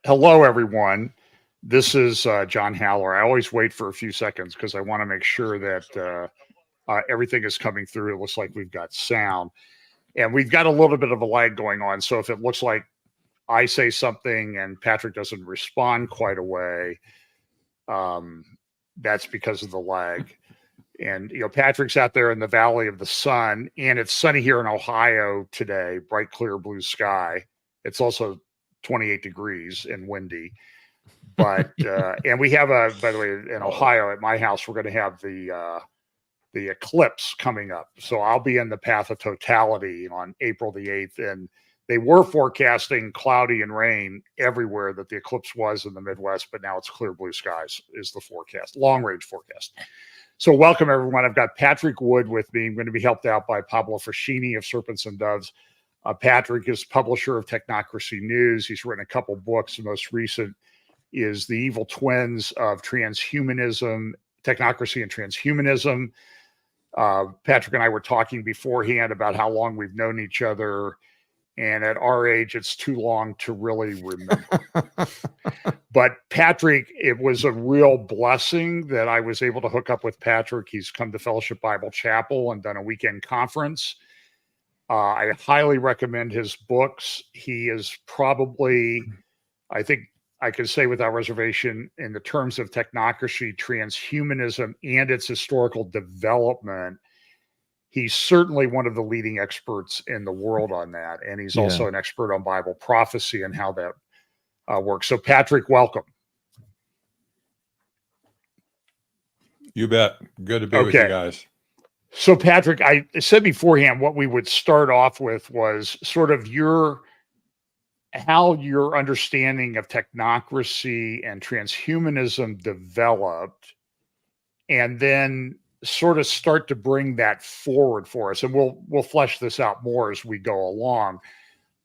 Hello, everyone. This is John Haller. I always wait for a few seconds because I want to make sure that everything is coming through. It looks like we've got sound. And we've got a little bit of a lag going on. So if it looks like I say something and Patrick doesn't respond quite away, that's because of the lag. And, Patrick's out there in the Valley of the Sun, and it's sunny here in Ohio today, bright, clear blue sky. It's also 28 degrees and windy. But, and we have by the way, in Ohio at my house, we're going to have the eclipse coming up. So I'll be in the path of totality on April the 8th. And they were forecasting cloudy and rain everywhere that the eclipse was in the Midwest, but now it's clear blue skies is the forecast, long range forecast. So welcome, everyone. I've got Patrick Wood with me. I'm going to be helped out by Pablo Frascini of Serpents and Doves. Patrick is publisher of Technocracy News. He's written a couple books. The most recent is The Evil Twins of Transhumanism, Technocracy and Transhumanism. Patrick and I were talking beforehand about how long we've known each other. And at our age, it's too long to really remember. But Patrick, it was a real blessing that I was able to hook up with Patrick. He's come to Fellowship Bible Chapel and done a weekend conference. I highly recommend his books. He is probably, I think I can say without reservation, in the terms of technocracy, transhumanism, and its historical development, he's certainly one of the leading experts in the world on that. And he's also an expert on Bible prophecy and how that works. So Patrick, welcome. You bet. Good to be with you guys. So Patrick, I said beforehand, what we would start off with was sort of how your understanding of technocracy and transhumanism developed, and then sort of start to bring that forward for us. And we'll flesh this out more as we go along.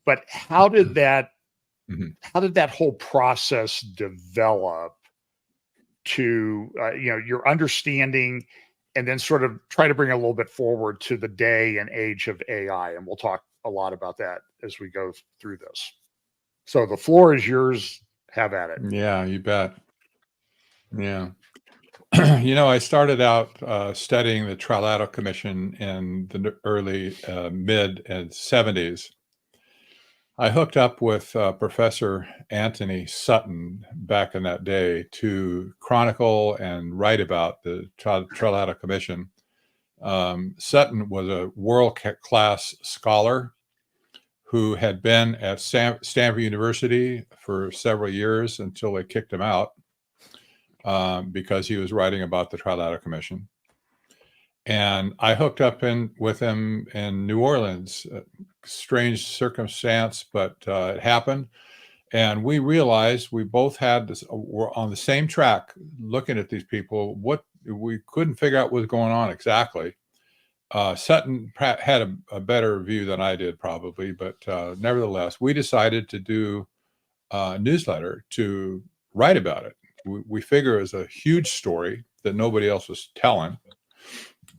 But how did that whole process develop to your understanding, and then sort of try to bring a little bit forward to the day and age of AI? And we'll talk a lot about that as we go through this. So the floor is yours. Have at it. Yeah, you bet. Yeah. I started out studying the Trilateral Commission in the early, mid and 70s. I hooked up with Professor Anthony Sutton back in that day to chronicle and write about the Trilateral Commission. Sutton was a world-class scholar who had been at Stanford University for several years until they kicked him out because he was writing about the Trilateral Commission. And I hooked up with him in New Orleans. Strange circumstance, but it happened. And we realized we both were on the same track looking at these people. What we couldn't figure out what was going on exactly. Sutton had a better view than I did probably, but nevertheless, we decided to do a newsletter to write about it. We figure it was a huge story that nobody else was telling,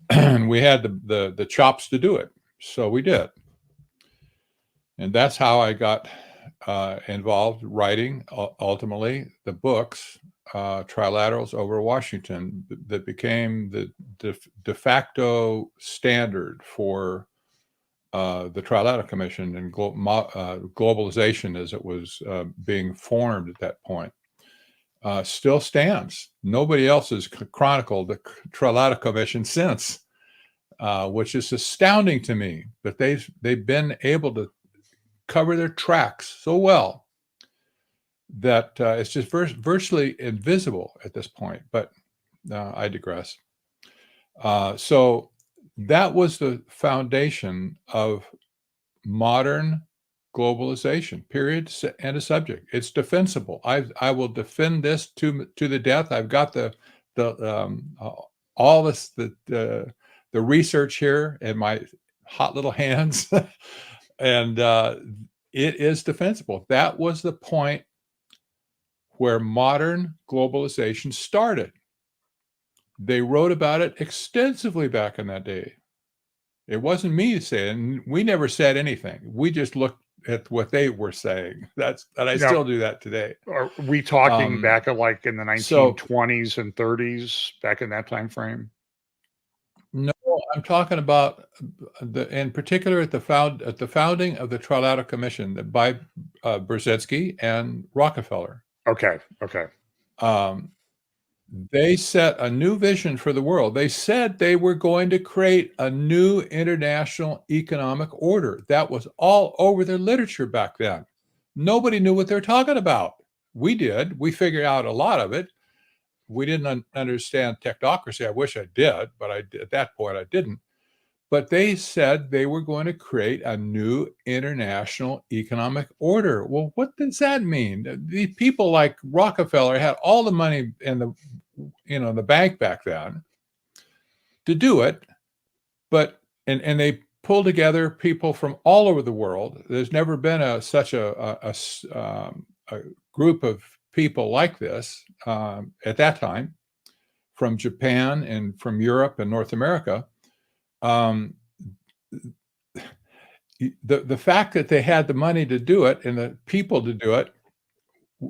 and we had the chops to do it, so we did. And that's how I got involved writing ultimately the books, Trilaterals over Washington, that became the de facto standard for the Trilateral Commission and globalization as it was being formed at that point. Still stands. Nobody else has chronicled the Trilateral Commission since, which is astounding to me. But they've been able to cover their tracks so well that it's just virtually invisible at this point. But I digress. So that was the foundation of modern globalization, period, and a subject. It's defensible. I will defend this to the death. I've got all this the research here in my hot little hands, and it is defensible. That was the point where modern globalization started. They wrote about it extensively back in that day. It wasn't me saying, we never said anything. We just looked at what they were saying. And I Now, still do that today. are we talking back at like in the 1920s and 30s, back in that time frame? No, I'm talking about in particular at the founding of the Trilateral Commission by Brzezinski and Rockefeller. Okay. They set a new vision for the world. They said they were going to create a new international economic order. That was all over their literature back then. Nobody knew what they're talking about. We did. We figured out a lot of it. We didn't understand technocracy. I wish I did, but at that point I didn't. But they said they were going to create a new international economic order. Well, what does that mean? The people like Rockefeller had all the money in the bank back then to do it, but and they pulled together people from all over the world. There's never been such a group of people like this at that time, from Japan and from Europe and North America. The fact that they had the money to do it and the people to do it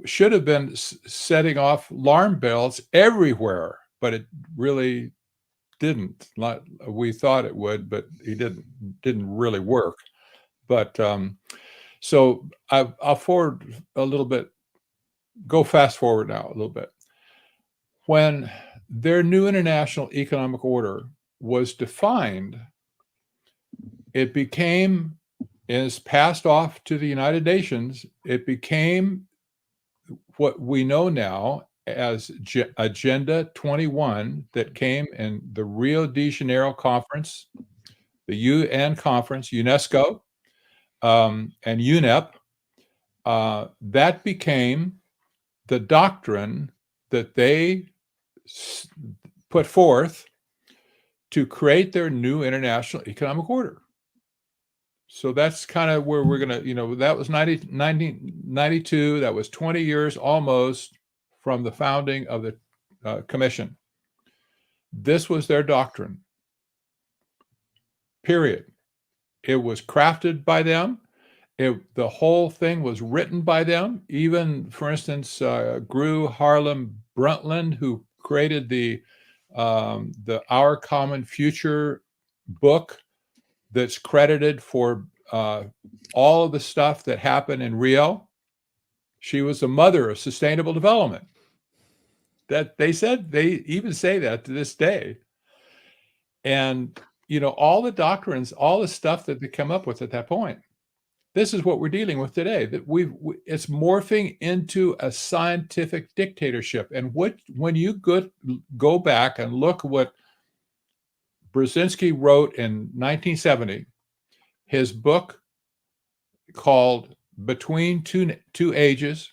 should have been setting off alarm bells everywhere, but it really didn't. We thought it would, but it didn't really work. But so I'll forward a little bit. Go fast forward now a little bit. When their new international economic order was defined, it became, is passed off to the United Nations. It became what we know now as Agenda 21 that came in the Rio de Janeiro conference, the UN conference, UNESCO, and UNEP. That became the doctrine that they put forth to create their new international economic order. So that's kind of where we're going to, that was 1992. That was 20 years almost from the founding of the commission. This was their doctrine, period. It was crafted by them. The whole thing was written by them. Even, for instance, Gru Harlem Brundtland, who created the Our Common Future book, that's credited for all of the stuff that happened in Rio. She was the mother of sustainable development. That they even say that to this day. And all the doctrines, all the stuff that they come up with at that point. This is what we're dealing with today. That it's morphing into a scientific dictatorship. And when you go back and look what Brzezinski wrote in 1970, his book called Between Two Ages,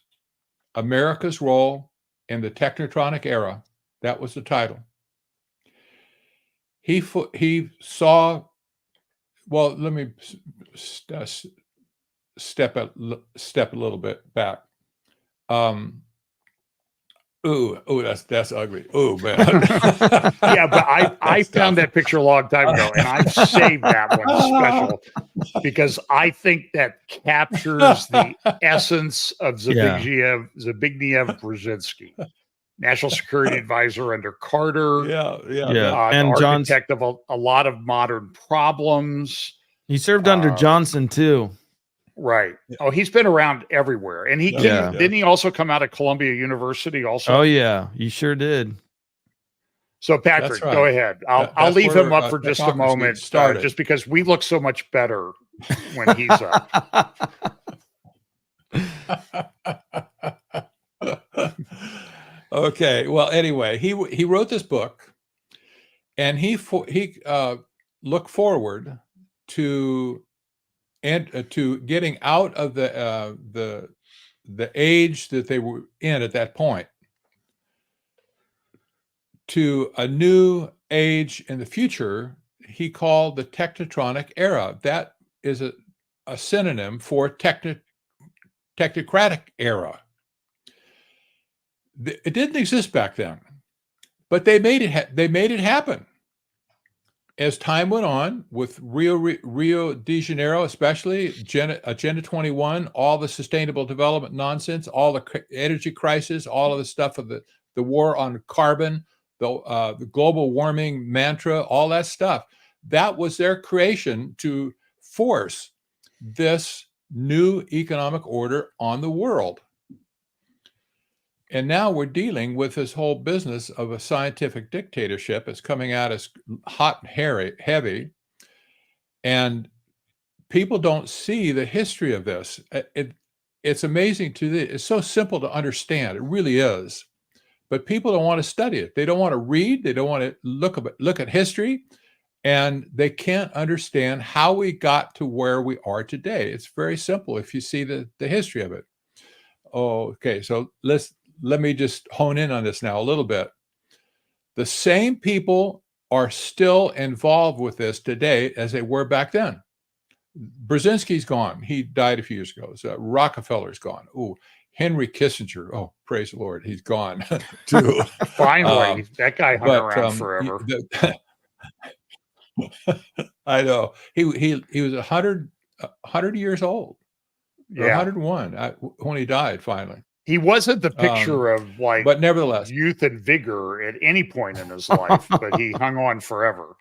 America's Role in the Technocratic Era. That was the title. He saw, well, let me step a little bit back. That's ugly. Oh man. Yeah, but I found that picture a long time ago, and I've saved that one special because I think that captures the essence of Zbigniew Brzezinski, National Security Advisor under Carter. And architect of a lot of modern problems. He served under Johnson too. Right. Oh, he's been around everywhere. And didn't he also come out of Columbia University also? Oh yeah, he sure did. So Patrick, go ahead. I'll leave him up for just a moment, just because we look so much better when he's up. Okay. Well, anyway, he wrote this book, and he looked forward to getting out of the age that they were in at that point to a new age in the future. He called the Technocratic era. That is a synonym for Technocratic era. It didn't exist back then, but they made it happen. as time went on with Rio de Janeiro, especially Agenda 21, all the sustainable development nonsense, all the energy crisis, all of the stuff of the war on carbon, the global warming mantra, all that stuff, that was their creation to force this new economic order on the world. And now we're dealing with this whole business of a scientific dictatorship. It's coming at us hot and heavy. And people don't see the history of this. It's amazing it's so simple to understand. It really is. But people don't want to study it. They don't want to read. They don't want to look at history. And they can't understand how we got to where we are today. It's very simple if you see the history of it. Oh, okay. So let me just hone in on this now a little bit. The same people are still involved with this today as they were back then. Brzezinski's gone. He died a few years ago. So Rockefeller's gone. Oh, Henry Kissinger. Oh, praise the Lord. He's gone too. Finally, that guy hung around forever. I know. He was 100 years old. Or 101 when he died finally. He wasn't the picture of but nevertheless, youth and vigor at any point in his life, but he hung on forever.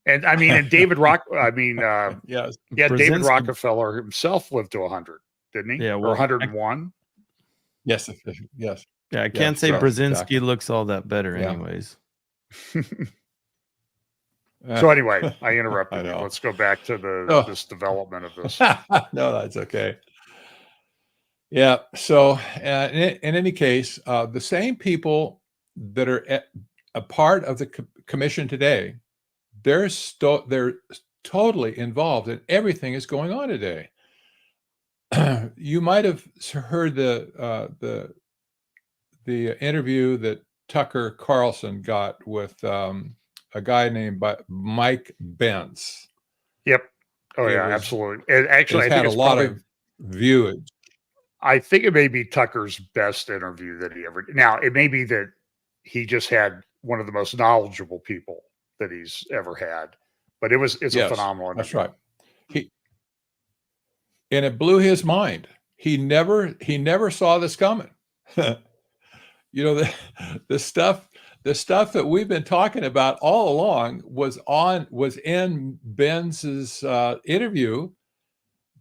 And I mean, and David yes, David Rockefeller himself lived to 100, didn't he? Yeah, or 101. Yes. Yeah, I can't say Brzezinski exactly. Looks all that better, anyways. So anyway, I interrupted you. Let's go back to this development of this. No, that's okay. Yeah. So in any case, the same people that are a part of the commission today, they're totally involved in everything that's going on today. You might have heard the interview that Tucker Carlson got with a guy named Mike Bentz. Yep. Oh yeah, absolutely. And actually, I think it's a lot of viewage. I think it may be Tucker's best interview that he ever did. Now, it may be that he just had one of the most knowledgeable people that he's ever had, but it's a phenomenal interview. That's right. And it blew his mind. He never saw this coming. The stuff that we've been talking about all along was in Benz's interview,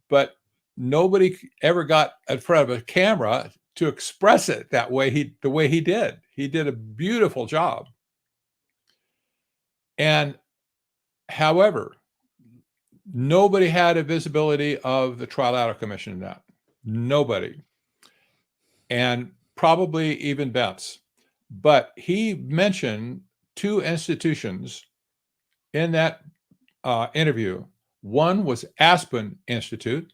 but nobody ever got in front of a camera to express it the way he did. He did a beautiful job. And however, nobody had a visibility of the Trilateral Commission in that. Nobody. And probably even Bentz. But he mentioned two institutions in that interview. One was Aspen Institute,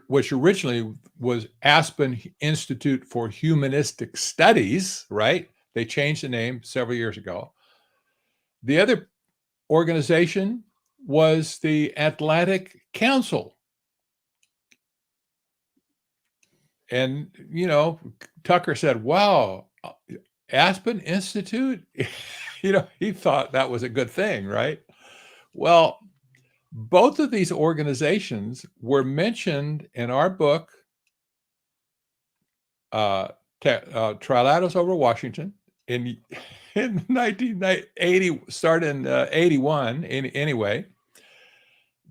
which originally was Aspen Institute for Humanistic Studies, right? They changed the name several years ago. The other organization was the Atlantic Council. And, Tucker said, wow, Aspen Institute? He thought that was a good thing, right? Well, both of these organizations were mentioned in our book, Trilaterals Over Washington, in 1980, started in 81 anyway.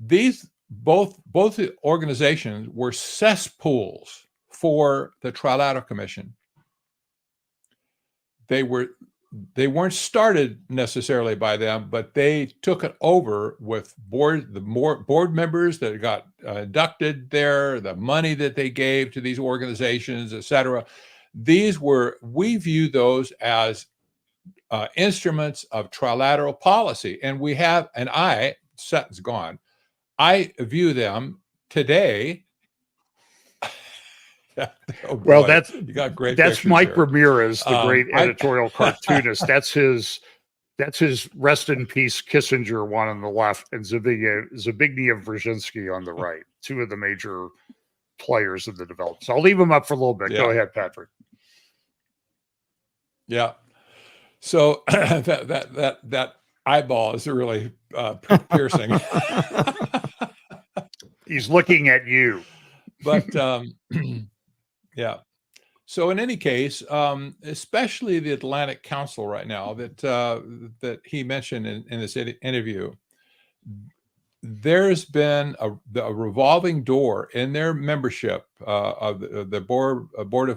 These both organizations were cesspools for the Trilateral Commission. They weren't started necessarily by them, but they took it over with board members that got inducted there, the money that they gave to these organizations, etc. We view those as instruments of trilateral policy, and Sutton's gone. I view them today. Well, that's Mike here. Ramirez, the great editorial cartoonist. That's his rest in peace Kissinger one on the left, and Zbigniew Brzezinski on the right. Two of the major players in the development. So I'll leave them up for a little bit. Yeah. Go ahead, Patrick. Yeah. So that eyeball is really piercing. He's looking at you. But yeah. So in any case, especially the Atlantic Council right now that he mentioned in this interview, there's been a revolving door in their membership of the board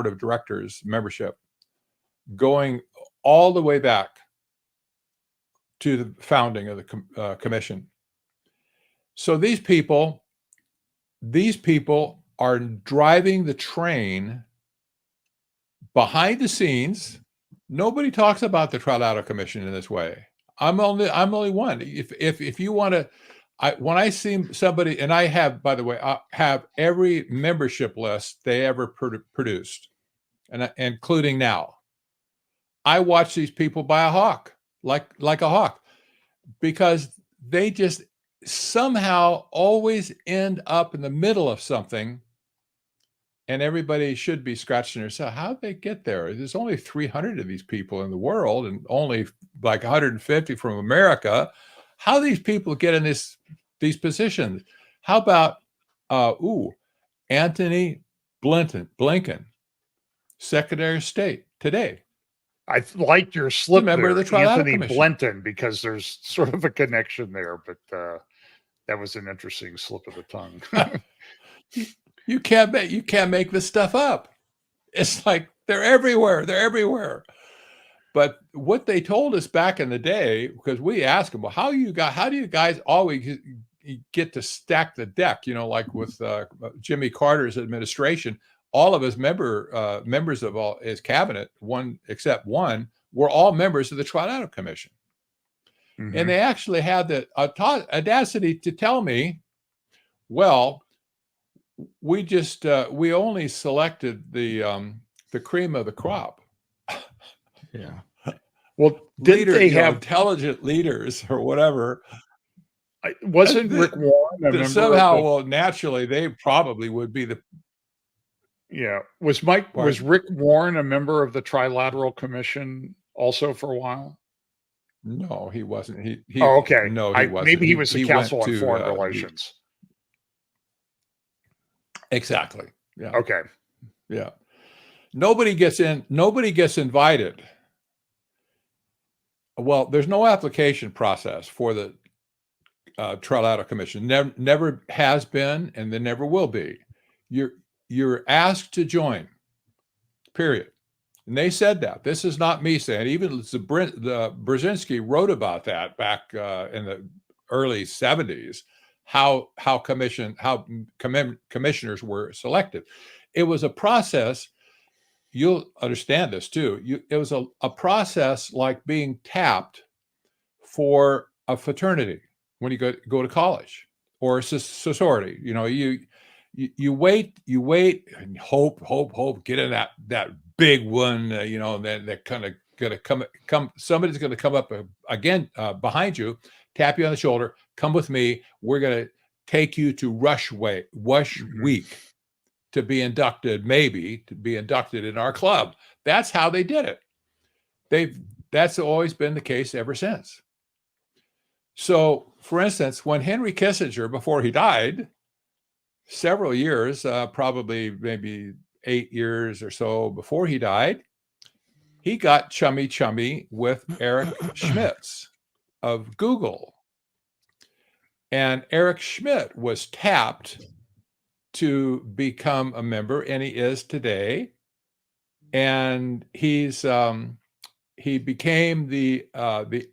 of directors membership, going all the way back to the founding of the commission. So these people are driving the train behind the scenes. Nobody talks about the Trilateral Commission in this way. I'm only one. If you want to, when I see somebody, and I have, by the way, I have every membership list they ever produced, and including now. I watch these people by a hawk, like a hawk, because they just somehow always end up in the middle of something. And everybody should be scratching themselves. How'd they get there? There's only 300 of these people in the world and only like 150 from America. How these people get in these positions? How about, Anthony Blinken, Secretary of State today. I liked your slip member there, of the Trilateral Anthony Commission. Blinken, because there's sort of a connection there, but that was an interesting slip of the tongue. You can't make this stuff up. It's like they're everywhere. But what they told us back in the day, because we asked them, well, how do you guys always get to stack the deck? Like with Jimmy Carter's administration, all of us members of all his cabinet, one except one, were all members of the Trilateral Commission. Mm-hmm. And they actually had the audacity to tell me, well, we only selected the cream of the crop. Yeah. Well, didn't they have intelligent leaders or whatever? Wasn't Rick Warren a member somehow? Well, naturally, they probably would be the. Yeah. Was Rick Warren a member of the Trilateral Commission also for a while? No, he wasn't. He okay. No, he wasn't. Maybe he was the Council on Foreign Relations. Exactly. Yeah. Okay. Yeah. Nobody gets invited. Well, there's no application process for the Trilateral Commission. Never has been, and there never will be. You're asked to join. Period. And they said that. This is not me saying. Even the Brzezinski wrote about that back in the early 70s. How commissioners were selected. It was a process. You'll understand this too. It was a process like being tapped for a fraternity when you go to college or a sorority. You wait and hope, get in that big one. That kind of gonna come. Somebody's gonna come up again behind you, tap you on the shoulder. Come with me. We're going to take you to Rush Week to be inducted in our club. That's how they did it. That's always been the case ever since. So, for instance, when Henry Kissinger, before he died, several years, probably maybe 8 years or so before he died, he got chummy with Eric Schmidt of Google. And Eric Schmidt was tapped to become a member, and he is today. And he became the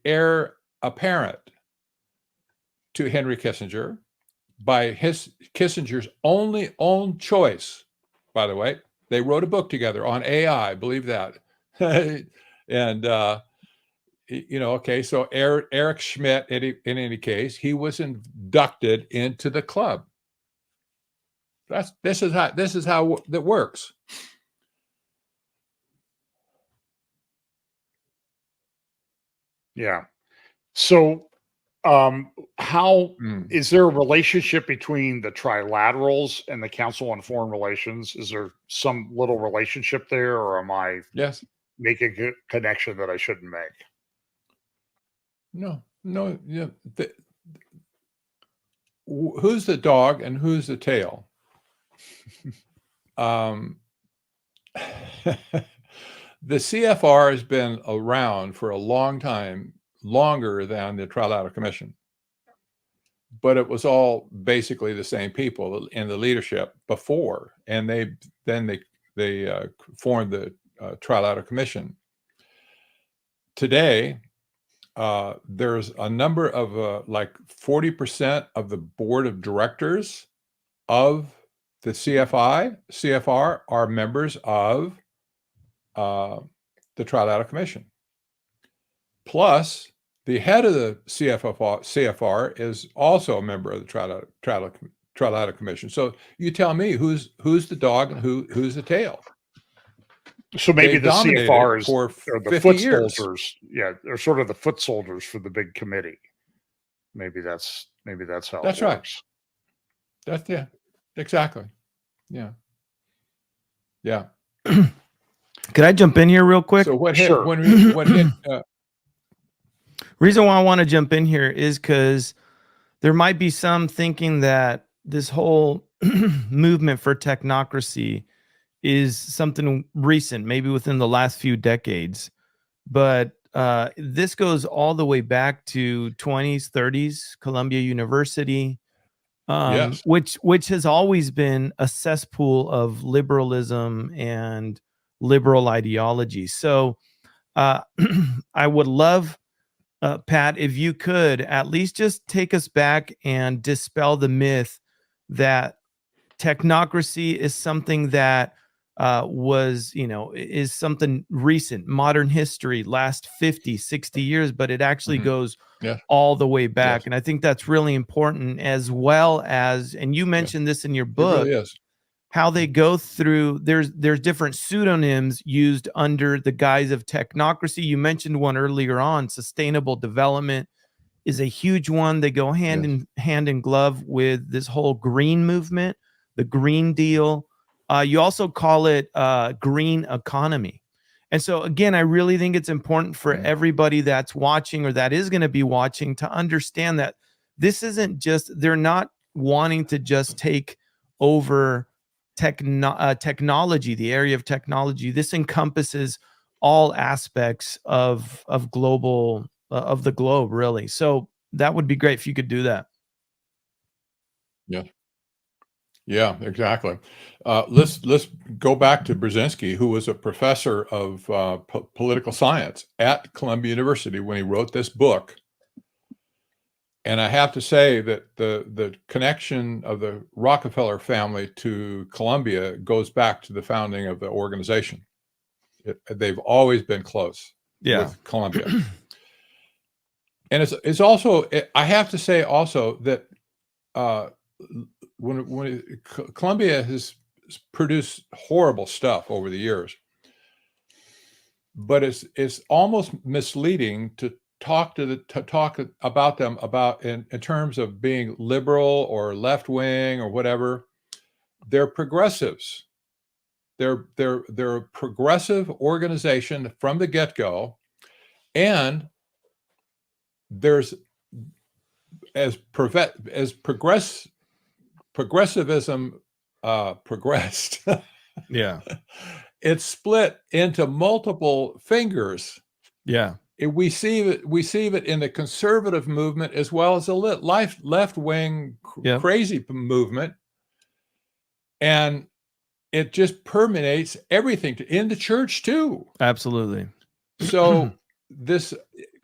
heir apparent to Henry Kissinger by Kissinger's own choice. By the way, they wrote a book together on AI. Believe that. And okay, so Eric Schmidt, in any case, he was inducted into the club. This is how that works. Yeah. So, how is there a relationship between the Trilaterals and the Council on Foreign Relations? Is there some little relationship there, or am I making a connection that I shouldn't make? No. Yeah. Who's the dog and who's the tail? The CFR has been around for a long time, longer than the Trilateral Commission. But it was all basically the same people in the leadership before, and they formed the Trilateral Commission. Today, there's a number of like 40% of the board of directors of the CFR are members of the Trilateral Commission. Plus, the head of the CFR is also a member of the Trilateral Commission. So you tell me who's the dog and who's the tail. So maybe the CFR is for the foot soldiers. Yeah, they're sort of the foot soldiers for the big committee. Maybe that's how that's it right. works. That's exactly. Yeah. Could I jump in here real quick? So what hit? Sure. Reason why I want to jump in here is because there might be some thinking that this whole movement for technocracy is something recent, maybe within the last few decades. But this goes all the way back to 20s, 30s, Columbia University, Yes. which has always been a cesspool of liberalism and liberal ideology. So I would love, Pat, if you could at least just take us back and dispel the myth that technocracy is something that is something recent, modern history, last 50, 60 years, but it actually goes all the way back. Yes. And I think that's really important, as well as, and you mentioned this in your book, it really is. How they go through, there's different pseudonyms used under the guise of technocracy. You mentioned one earlier on, sustainable development is a huge one. They go hand in glove with this whole green movement, the Green Deal. You also call it green economy. And so again, I really think it's important for everybody that's watching or that is going to be watching to understand that this isn't just, they're not wanting to just take over technology, the area of technology. This encompasses all aspects of global, of the globe, really. So that would be great if you could do that. Yeah, exactly. Let's go back to Brzezinski, who was a professor of political science at Columbia University when he wrote this book. And I have to say that the connection of the Rockefeller family to Columbia goes back to the founding of the organization. They've always been close with Columbia. And it's also, I have to say also that when Columbia has produced horrible stuff over the years, but it's almost misleading to talk about them in terms of being liberal or left wing or whatever. They're progressives. They're a progressive organization from the get-go, and there's as progressivism progressed. It's split into multiple fingers. We see it in the conservative movement as well as the left-wing crazy movement, and it just permeates everything in the church too. Absolutely. So this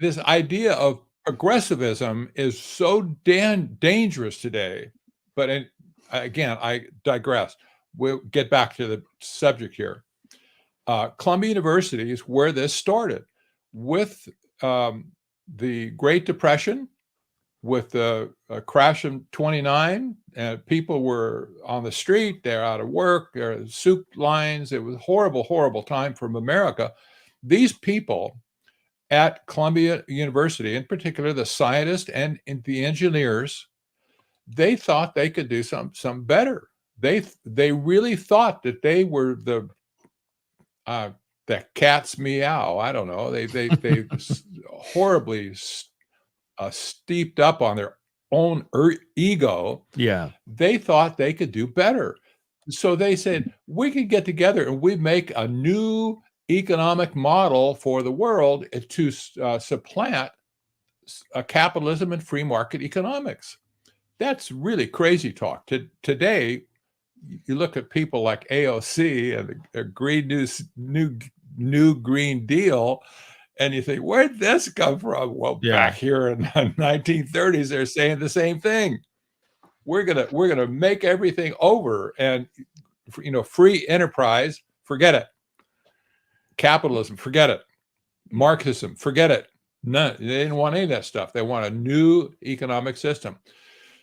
idea of progressivism is so dangerous today. But again, I digress. We'll get back to the subject here. Columbia University is where this started. With the Great Depression, with the crash in 29, and people were on the street, they're out of work, there are soup lines. It was a horrible, horrible time from America. These people at Columbia University, in particular, the scientists and the engineers, they thought they could do some better. They really thought that they were the cat's meow. I don't know. They horribly steeped up on their own ego, Yeah. they thought they could do better. So they said, we could get together and we make a new economic model for the world to supplant capitalism and free market economics. That's really crazy talk. Today, you look at people like AOC and the Green New Green Deal, and you think, where'd this come from? Well, back here in the 1930s, they're saying the same thing. We're gonna make everything over, and free enterprise, forget it. Capitalism, forget it. Marxism, forget it. None. They didn't want any of that stuff. They want a new economic system.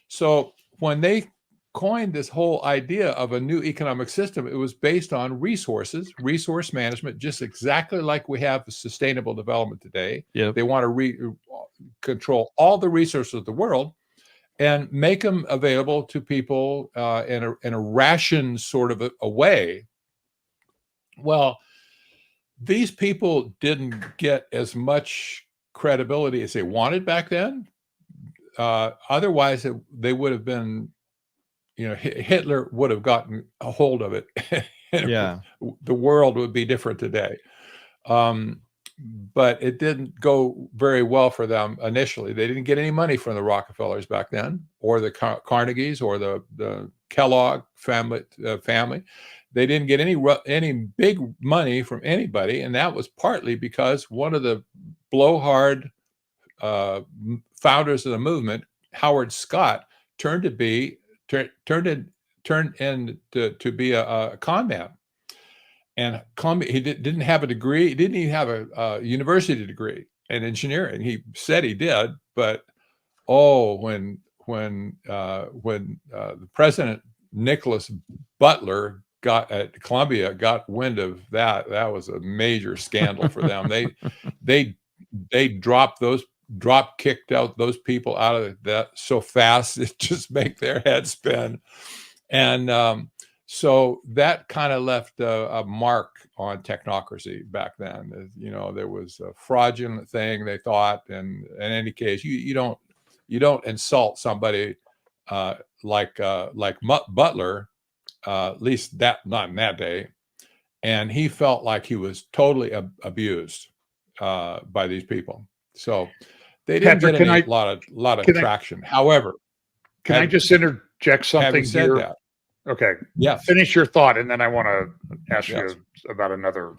So when they coined this whole idea of a new economic system, it was based on resources, resource management, just exactly like we have sustainable development today. Yep. They want to control all the resources of the world and make them available to people in a ration sort of a way. Well, these people didn't get as much credibility as they wanted back then. Otherwise, they would have been, Hitler would have gotten a hold of it. The world would be different today. But it didn't go very well for them initially. They didn't get any money from the Rockefellers back then, or the Carnegies, or the Kellogg family. They didn't get any big money from anybody, and that was partly because one of the blowhard founders of the movement, Howard Scott, turned in to be a con man. And he didn't have a degree. He didn't even have a university degree in engineering. He said he did, but when the president Nicholas Butler at Columbia got wind of that was a major scandal for them. They drop kicked out those people out of that so fast it just make their head spin, and so that kind of left a mark on technocracy back then. There was a fraudulent thing, they thought, and in any case, you don't insult somebody like Butler, at least not in that day, and he felt like he was totally abused by these people. So they didn't get a lot of traction. However, can I just interject something here? That, okay. Yeah. Finish your thought, and then I want to ask you about another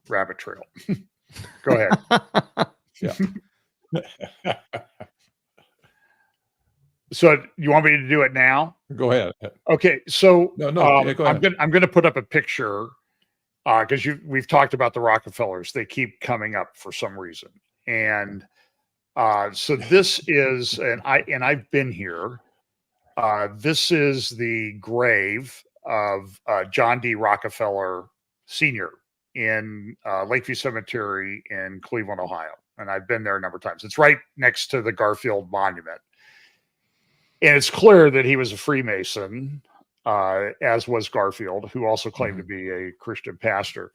rabbit trail. Go ahead. Yeah. So you want me to do it now? Go ahead. Okay. So go ahead. I'm going to put up a picture because we've talked about the Rockefellers. They keep coming up for some reason, and so this is, and I've been here. This is the grave of John D. Rockefeller Sr. in Lakeview Cemetery in Cleveland, Ohio. And I've been there a number of times. It's right next to the Garfield Monument. And it's clear that he was a Freemason, as was Garfield, who also claimed to be a Christian pastor.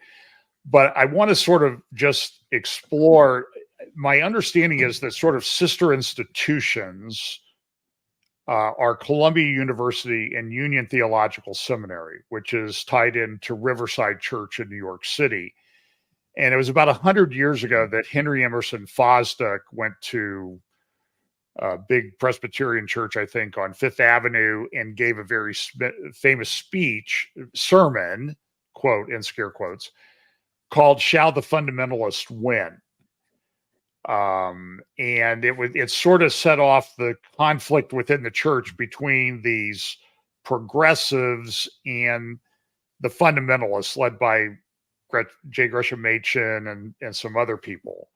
But I want to sort of just explore, my understanding is that sort of sister institutions are Columbia University and Union Theological Seminary, which is tied into Riverside Church in New York City. And it was about 100 years ago that Henry Emerson Fosdick went to a big Presbyterian church, I think, on Fifth Avenue and gave a very famous sermon, quote, in scare quotes, called "Shall the Fundamentalists Win?" And it sort of set off the conflict within the church between these progressives and the fundamentalists led by J. Gresham Machen and some other people.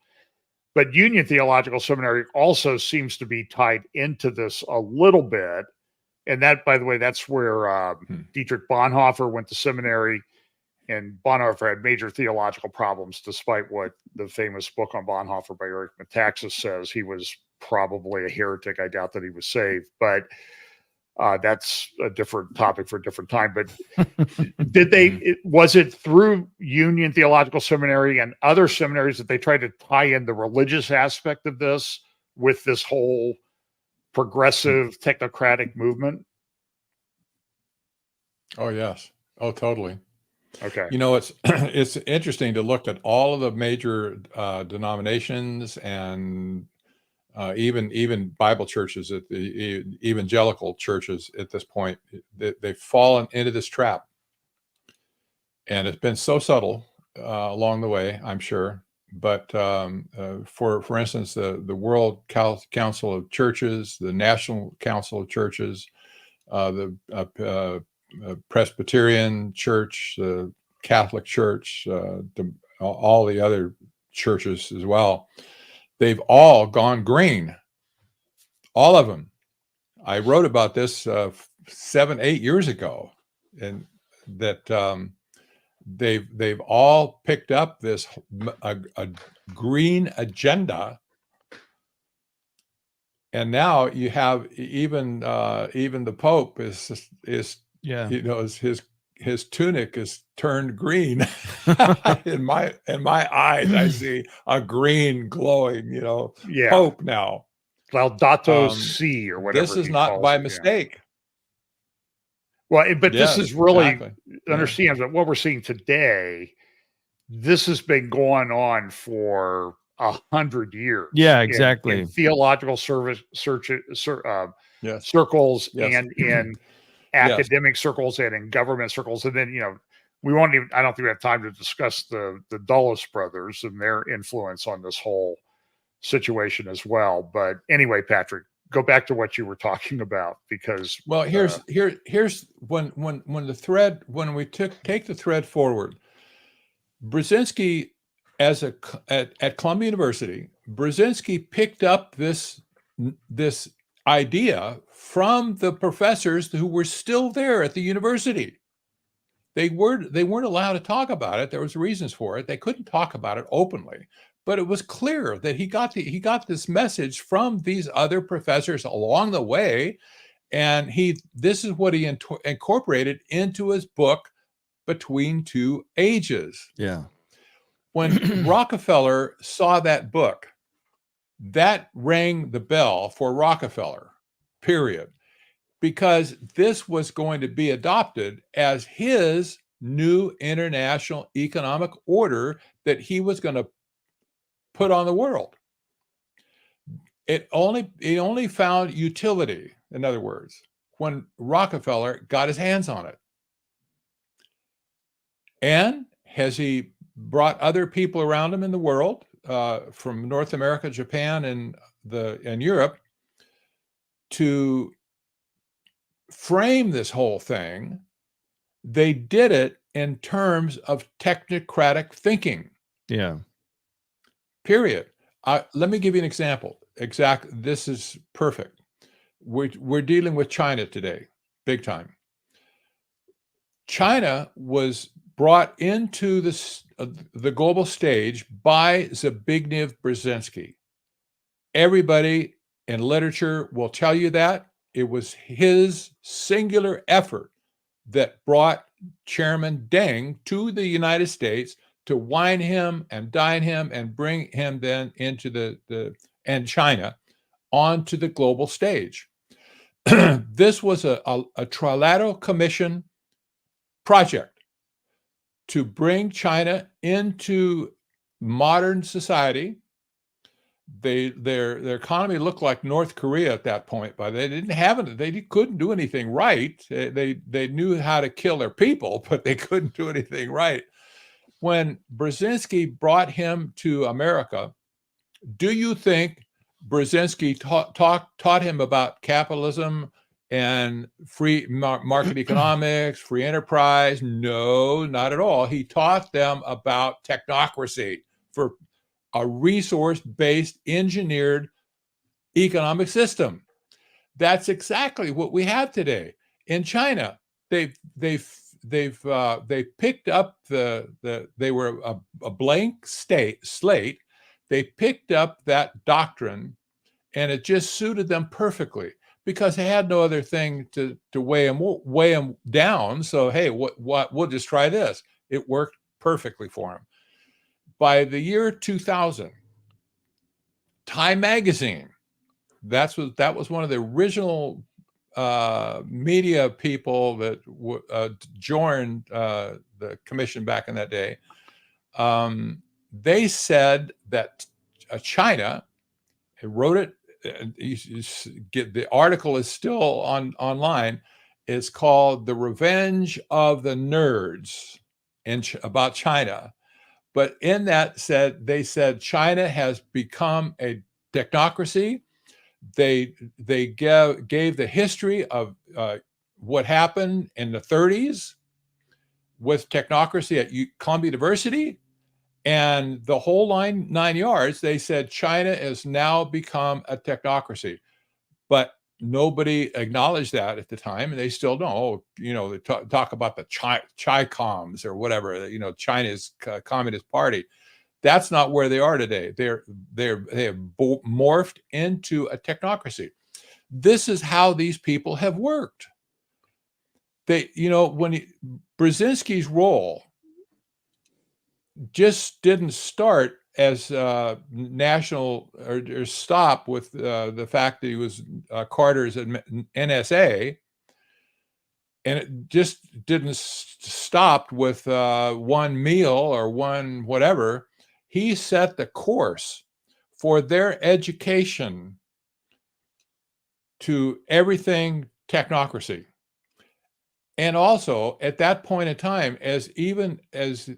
But Union Theological Seminary also seems to be tied into this a little bit. And that, by the way, that's where Dietrich Bonhoeffer went to seminary. And Bonhoeffer had major theological problems, despite what the famous book on Bonhoeffer by Eric Metaxas says. He was probably a heretic. I doubt that he was saved, but that's a different topic for a different time. But was it through Union Theological Seminary and other seminaries that they tried to tie in the religious aspect of this? with this whole progressive technocratic movement? Oh, yes. Oh, totally. Okay. You know, it's it's interesting to look at all of the major denominations and even Bible churches, at the evangelical churches at this point. They've fallen into this trap, and it's been so subtle along the way, I'm sure. But for instance, the World Council of Churches, the National Council of Churches, the Presbyterian Church, the Catholic Church, all the other churches as well, they've all gone green. All of them. I wrote about this 7-8 years ago, and that they've all picked up this a green agenda, and now you have even the Pope is Yeah. you know, his tunic is turned green. in my eyes, I see a green glowing, you know, Yeah. Pope now. Laudato Si, or whatever. This is he not calls by it, yeah. mistake. Well, but this Yes, is really, exactly. understand that what we're seeing today, this has been going on for 100 years. Yeah, exactly. In theological circles Yes. and in academic circles and in government circles. And then, you know, I don't think we have time to discuss the Dulles brothers and their influence on this whole situation as well. But anyway, Patrick, go back to what you were talking about, because here's when we take the thread forward. Brzezinski, at Columbia University, Brzezinski picked up this idea from the professors who were still there at the university. They weren't allowed to talk about it. There was reasons for it. They couldn't talk about it openly, but it was clear that he got this message from these other professors along the way, and this is what he incorporated into his book, Between Two Ages. Yeah. When Rockefeller saw that book, that rang the bell for Rockefeller, period. Because this was going to be adopted as his new international economic order that he was going to put on the world. It only found utility, in other words, when Rockefeller got his hands on it. And has he brought other people around him in the world, from North America, Japan, and Europe, to frame this whole thing? They did it in terms of technocratic thinking. Yeah. Period. Let me give you an example. This is perfect. We're dealing with China today, big time. China was brought into the global stage by Zbigniew Brzezinski. Everybody in literature will tell you that it was his singular effort that brought Chairman Deng to the United States to wine him and dine him and bring him then into and China onto the global stage. This was a Trilateral Commission project to bring China into modern society. Their economy looked like North Korea at that point, but they couldn't do anything right. They knew how to kill their people, but they couldn't do anything right. When Brzezinski brought him to America, do you think Brzezinski taught him about capitalism and free market economics, free enterprise? No, not at all. He taught them about technocracy, for a resource-based, engineered economic system. That's exactly what we have today in China. They picked up they were a blank slate. They picked up that doctrine, and it just suited them perfectly, because they had no other thing to weigh them down. So, hey, we'll just try this. It worked perfectly for them. By the year 2000, Time magazine that was one of the original media people that joined the commission back in that day. They said that China, wrote it. The article is still online. It's called "The Revenge of the Nerds" about China. But in that they said China has become a technocracy. They gave the history of what happened in the 30s with technocracy at Columbia University, and the whole nine yards. They said China has now become a technocracy, but nobody acknowledged that at the time, and they still don't. Oh, they talk about the Chi-Coms or whatever. China's Communist Party. That's not where they are today. They have morphed into a technocracy. This is how these people have worked. Brzezinski's role just didn't start as national or stop with the fact that he was Carter's NSA, and it just didn't stop with one meal or one whatever. He set the course for their education to everything technocracy. And also, at that point in time, as Brzezinski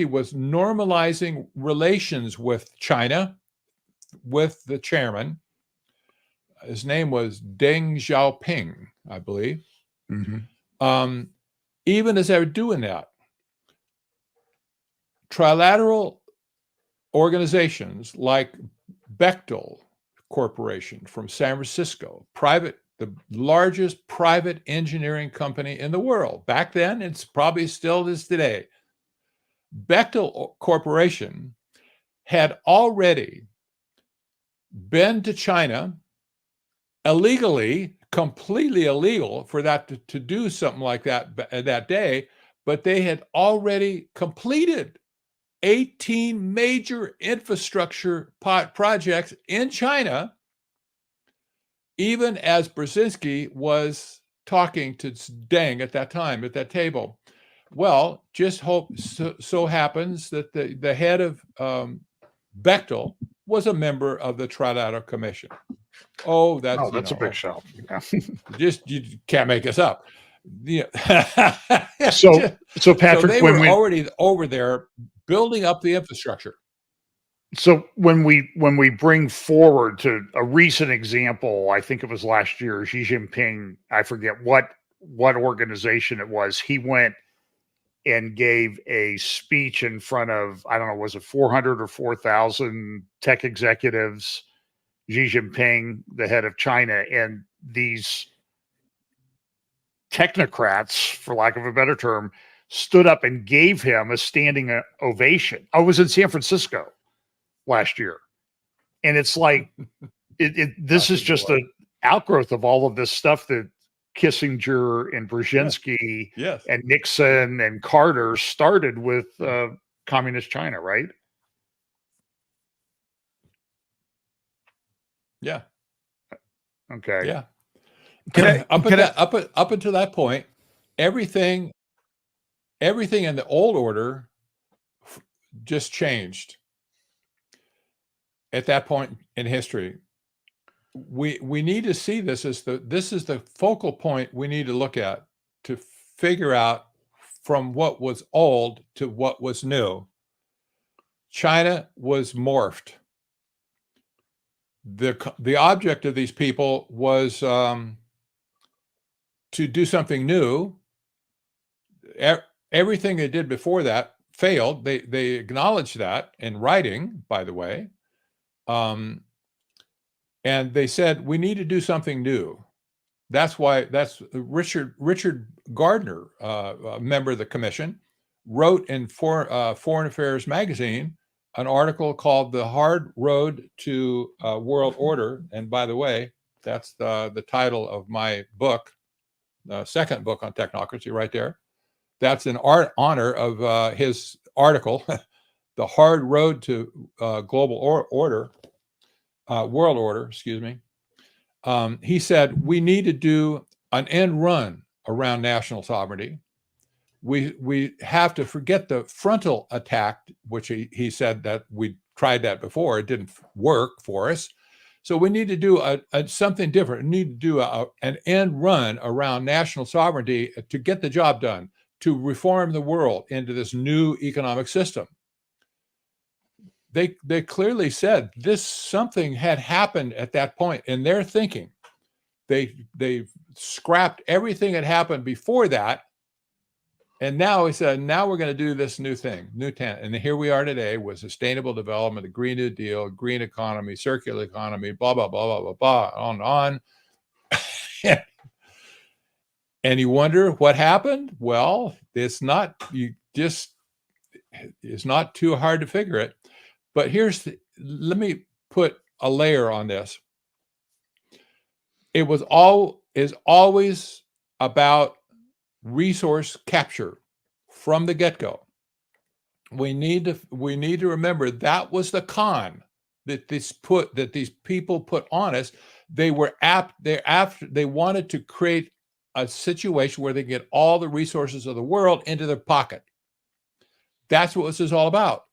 was normalizing relations with China, with the chairman, his name was Deng Xiaoping, I believe. Mm-hmm. Even as they were doing that, trilateral organizations like Bechtel Corporation from San Francisco, the largest private engineering company in the world. Back then, it's probably still is today. Bechtel Corporation had already been to China illegally, completely illegal for that to do something like that day, but they had already completed 18 major infrastructure projects in China, even as Brzezinski was talking to Deng at that time, at that table. Well, just hope so happens that the head of Bechtel was a member of the Trilateral Commission. Oh, that's a big show. Yeah. You can't make this up. Yeah. So Patrick, they were already over there building up the infrastructure. So when we bring forward to a recent example, I think it was last year, Xi Jinping, I forget what organization it was, he went and gave a speech in front of, I don't know, was it 400 or 4,000 tech executives, Xi Jinping, the head of China, and these technocrats, for lack of a better term, stood up and gave him a standing ovation. I was in San Francisco last year, and it's like this is just an outgrowth of all of this stuff that Kissinger and Brzezinski and Nixon and Carter started with communist China, right? Yeah. Okay. Yeah. Up until that point, everything in the old order just changed. At that point in history, we need to see this as this is the focal point we need to look at to figure out from what was old to what was new. China was morphed. The object of these people was to do something new. Everything they did before that failed. They acknowledged that in writing, by the way. And they said, we need to do something new. That's Richard Gardner, a member of the commission, wrote in Foreign Affairs magazine an article called "The Hard Road to World Order." And by the way, that's the title of my book, the second book on technocracy right there. That's in honor of his article, "The Hard Road to Global Order." world order, excuse me, he said we need to do an end run around national sovereignty. We have to forget the frontal attack, which he said that we tried that before. It didn't work for us. So we need to do something different. We need to do an end run around national sovereignty to get the job done, to reform the world into this new economic system. They clearly said this something had happened at that point in their thinking. They scrapped everything that happened before that. And now he said, now we're going to do this new thing, new tent. And here we are today with sustainable development, the Green New Deal, green economy, circular economy, blah, blah, blah, blah, blah, blah, on and on. And you wonder what happened? Well, it's not too hard to figure it. But let me put a layer on this. It is always about resource capture from the get-go. We need to remember that was the con that these people put on us. They wanted to create a situation where they get all the resources of the world into their pocket. That's what this is all about.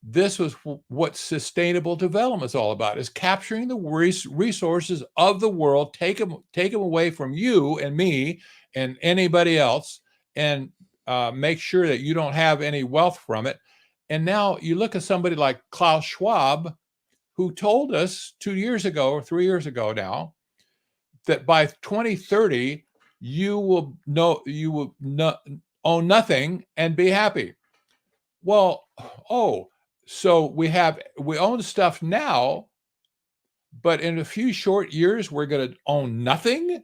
This was what sustainable development is all about, is capturing the resources of the world, take them away from you and me and anybody else, and make sure that you don't have any wealth from it. And now you look at somebody like Klaus Schwab, who told us 2 years ago or 3 years ago now, that by 2030, you will own nothing and be happy. Well, so we own stuff now, but in a few short years, we're going to own nothing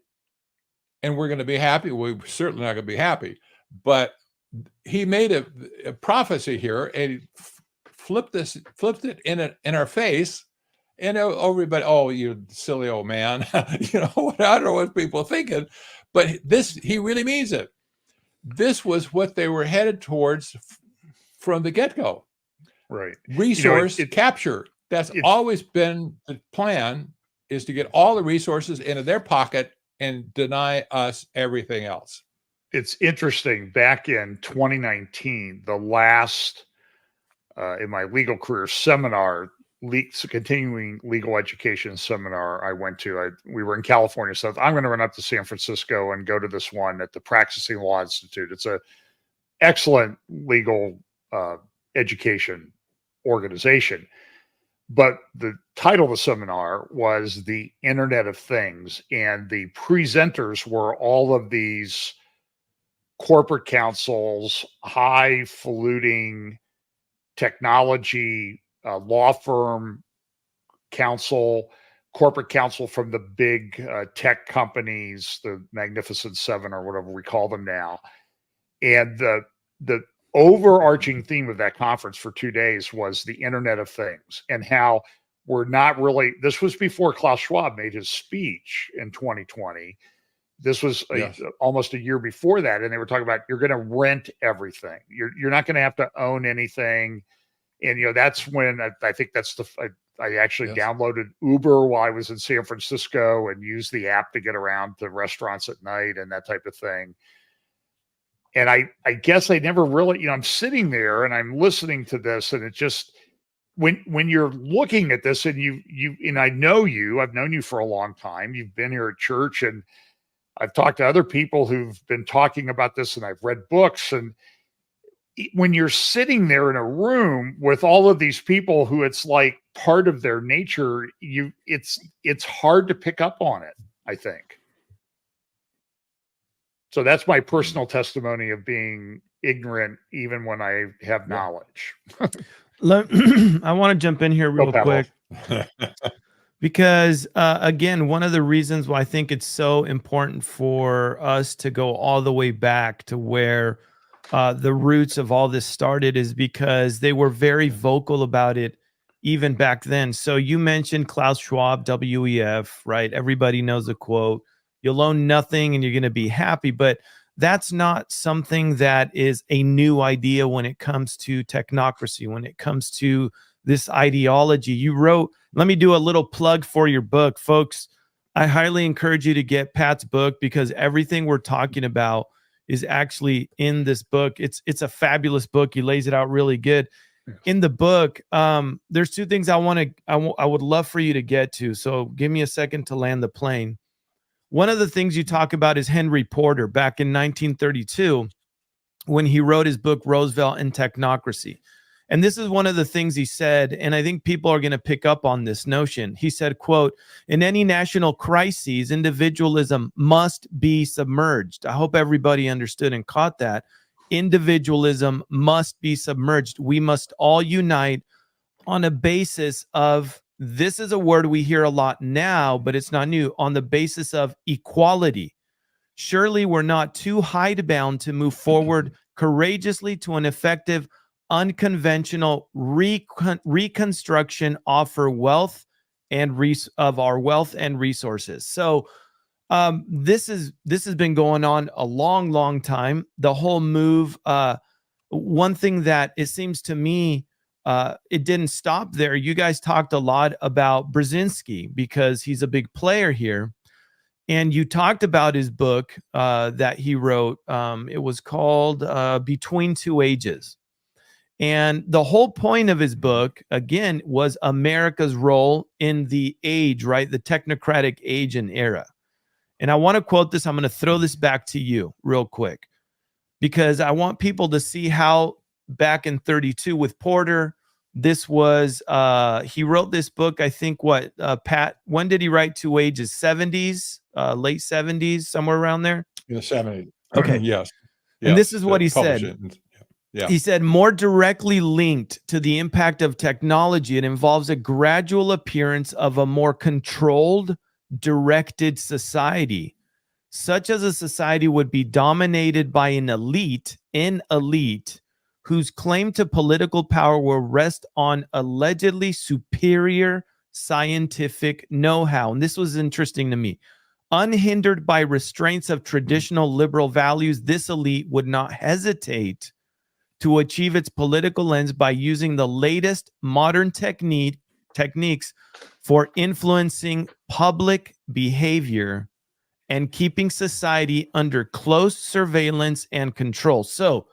and we're going to be happy. We're certainly not going to be happy, but he made a prophecy here and he flipped it in our face. And everybody, oh, you silly old man. I don't know what people are thinking, but he really means it. This was what they were headed towards from the get-go. Right. Resource capture. That's always been the plan, is to get all the resources into their pocket and deny us everything else. It's interesting. Back in 2019, the last in my legal career seminar, continuing legal education seminar I went to, we were in California, so I'm going to run up to San Francisco and go to this one at the Practicing Law Institute. It's a excellent legal education organization. But the title of the seminar was The Internet of Things, and the presenters were all of these corporate counsels, highfalutin technology, law firm counsel, corporate counsel from the big tech companies, the Magnificent Seven or whatever we call them now. And the overarching theme of that conference for 2 days was the Internet of Things, and how we're not really, this was before Klaus Schwab made his speech in 2020. This was almost a year before that. And they were talking about, you're going to rent everything. You're not going to have to own anything. And, that's when I think I actually downloaded Uber while I was in San Francisco and used the app to get around to restaurants at night and that type of thing. And I guess I never really, I'm sitting there and I'm listening to this, and it just, when you're looking at this, and and I know I've known you for a long time. You've been here at church, and I've talked to other people who've been talking about this, and I've read books. And when you're sitting there in a room with all of these people who it's like part of their nature, it's hard to pick up on it, I think. So that's my personal testimony of being ignorant, even when I have knowledge. I want to jump in here real quick because, again, one of the reasons why I think it's so important for us to go all the way back to where the roots of all this started is because they were very vocal about it even back then. So you mentioned Klaus Schwab, WEF, right? Everybody knows the quote. You'll own nothing and you're going to be happy. But that's not something that is a new idea when it comes to technocracy, when it comes to this ideology. You wrote, let me do a little plug for your book, folks. I highly encourage you to get Pat's book, because everything we're talking about is actually in this book. It's a fabulous book. He lays it out really good. In the book, there's two things I would love for you to get to. So give me a second to land the plane. One of the things you talk about is Henry Porter back in 1932, when he wrote his book, Roosevelt and Technocracy. And this is one of the things he said, and I think people are going to pick up on this notion. He said, quote, "In any national crises, individualism must be submerged." I hope everybody understood and caught that. Individualism must be submerged. We must all unite on a basis of, this is a word we hear a lot now, but it's not new, on the basis of equality. Surely we're not too hidebound to move forward courageously to an effective, unconventional reconstruction offer wealth and of our wealth and resources. So this has been going on a long time. The whole move. One thing that it seems to me, it didn't stop there. You guys talked a lot about Brzezinski because he's a big player here. And you talked about his book that he wrote. It was called Between Two Ages. And the whole point of his book, again, was America's role in the age, right? The technocratic age and era. And I want to quote this. I'm going to throw this back to you real quick, because I want people to see how back in 32 with Porter, this was, he wrote this book, I think, Pat, when did he write Two Ages? 70s, late 70s, somewhere around there? In the 70s. Okay. Yes. And this is what he said. Yeah. He said, more directly linked to the impact of technology, it involves a gradual appearance of a more controlled, directed society, such as a society would be dominated by an elite whose claim to political power will rest on allegedly superior scientific know-how. And this was interesting to me. Unhindered by restraints of traditional liberal values, this elite would not hesitate to achieve its political ends by using the latest modern techniques for influencing public behavior and keeping society under close surveillance and control. So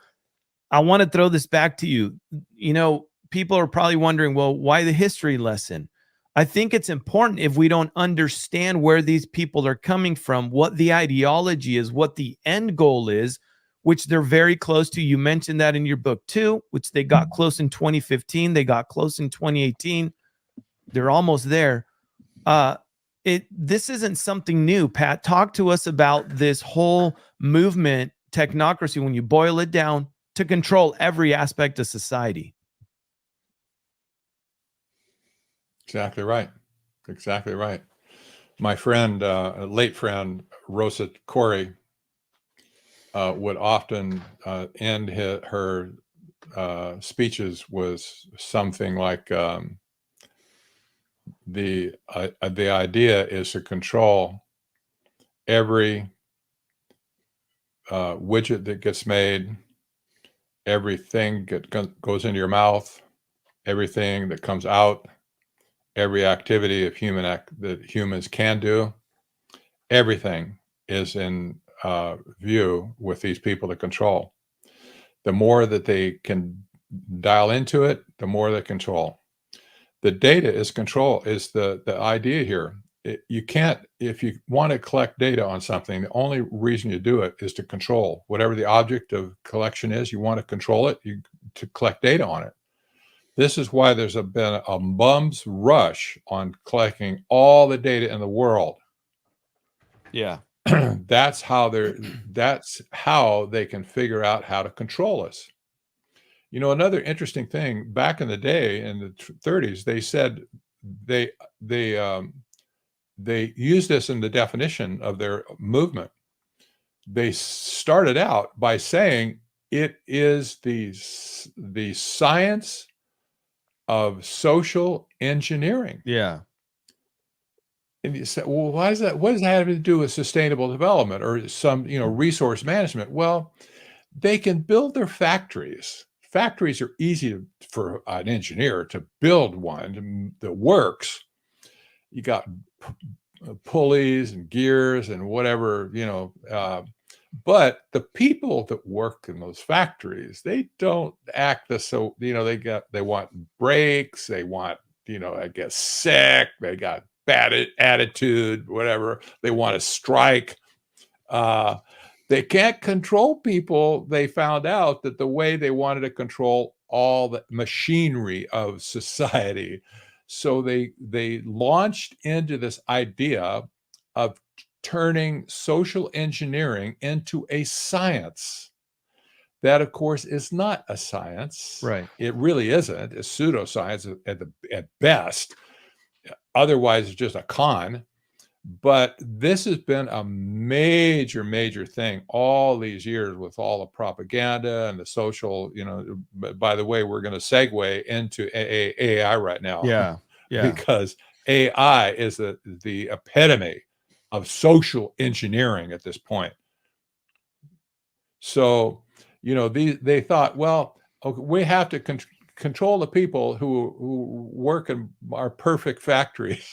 I want to throw this back to you. You know, people are probably wondering, well, why the history lesson? I think it's important, if we don't understand where these people are coming from, what the ideology is, what the end goal is, which they're very close to. You mentioned that in your book too, which they got close in 2015. They got close in 2018. They're almost there. This isn't something new. Pat, talk to us about this whole movement, technocracy, when you boil it down, to control every aspect of society. Exactly right. Exactly right. My friend, late friend, Rosa Corey, would often end her speeches was something like, the idea is to control every widget that gets made, everything that goes into your mouth, everything that comes out, every activity of that humans can do. Everything is in view with these people to control. The more that they can dial into it, the more they control. The data is control, is the idea here. You can't, if you want to collect data on something, the only reason you do it is to control whatever the object of collection is. You want to control it, to collect data on it. This is why there's been a bum's rush on collecting all the data in the world. Yeah. That's how they can figure out how to control us. You know, another interesting thing, back in the day, in the 30s, they said they used this in the definition of their movement. They started out by saying it is the science of social engineering. Yeah. And you say, well, why is that? What does that have to do with sustainable development or some, resource management? Well, they can build their factories. Factories are easy for an engineer to build one that works. You got pulleys and gears and whatever, but the people that work in those factories, they don't act so, they want breaks, they want, I guess, sick, they got bad attitude, whatever, they want to strike. They can't control people. They found out that the way they wanted to control all the machinery of society. So they launched into this idea of turning social engineering into a science. That, of course, is not a science. Right. It really isn't. It's pseudoscience at best. Otherwise, it's just a con. But this has been a major, major thing all these years with all the propaganda and the social, by the way, we're going to segue into AI right now. Yeah. Because AI is the epitome of social engineering at this point. So, they thought, well, okay, we have to control the people who work in our perfect factories.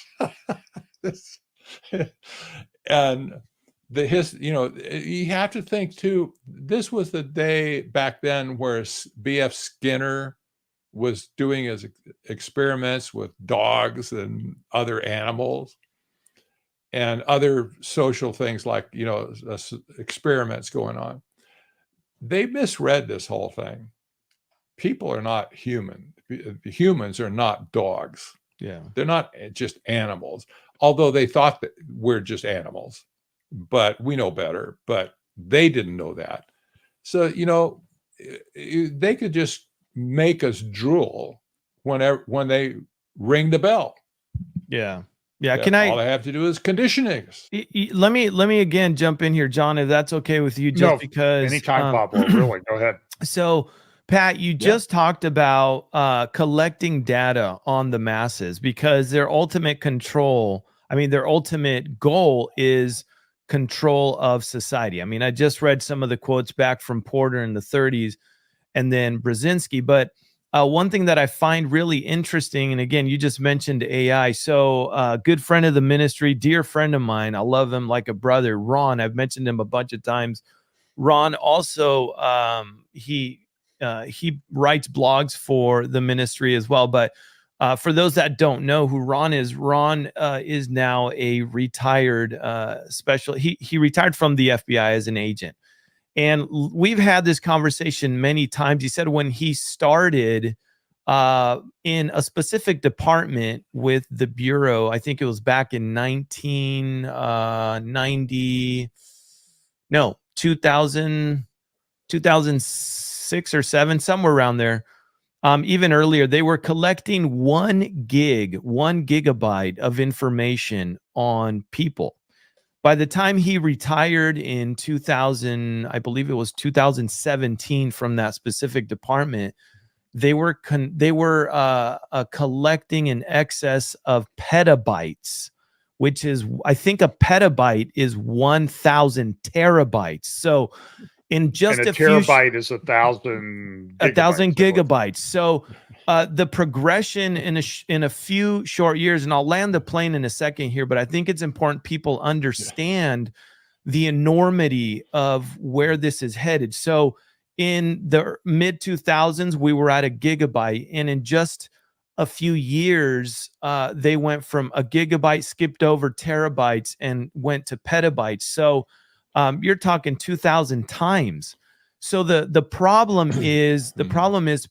And you have to think too, this was the day back then where B.F. Skinner was doing his experiments with dogs and other animals and other social things like, experiments going on. They misread this whole thing. People are not human. Humans are not dogs. Yeah. They're not just animals, although they thought that we're just animals, but we know better, but they didn't know that. So, they could just make us drool when they ring the bell. Yeah. Yeah. All they have to do is conditioning us. Let me again jump in here, John, if that's okay with you, just because anytime, Pablo, really, go ahead. So, Pat, you just talked about collecting data on the masses because their ultimate their ultimate goal is control of society. I mean, I just read some of the quotes back from Porter in the 30s and then Brzezinski. But one thing that I find really interesting, and again, you just mentioned AI. So a good friend of the ministry, dear friend of mine, I love him like a brother, Ron. I've mentioned him a bunch of times. Ron also, he writes blogs for the ministry as well. But for those that don't know who Ron is now a retired special. He retired from the FBI as an agent. And we've had this conversation many times. He said when he started in a specific department with the Bureau, I think it was back in 2006 or 7, somewhere around there. Even earlier, they were collecting 1 gigabyte of information on people. By the time he retired in 2000, I believe it was 2017 from that specific department, they were collecting in excess of petabytes, which is, I think a petabyte is 1,000 terabytes. So in just and a terabyte is 1,000 gigabytes. So the progression in a few short years, and I'll land the plane in a second here, but I think it's important people understand the enormity of where this is headed. So in the mid 2000s, we were at a gigabyte, and in just a few years, they went from a gigabyte, skipped over terabytes, and went to petabytes. So you're talking 2,000 times. So the problem is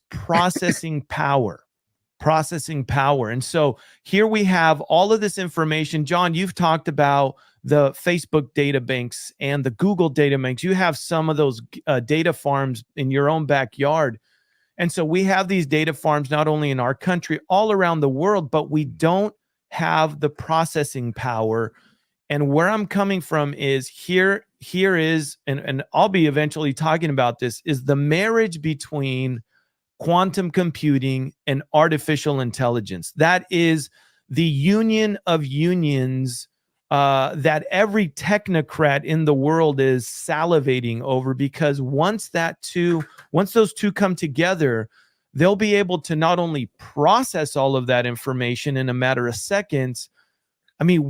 processing power. And so here we have all of this information. John, you've talked about the Facebook data banks and the Google data banks. You have some of those data farms in your own backyard. And so we have these data farms not only in our country, all around the world, but we don't have the processing power. And where I'm coming from is here is, and I'll be eventually talking about this, is the marriage between quantum computing and artificial intelligence. That is the union of unions that every technocrat in the world is salivating over, because once those two come together, they'll be able to not only process all of that information in a matter of seconds. I mean,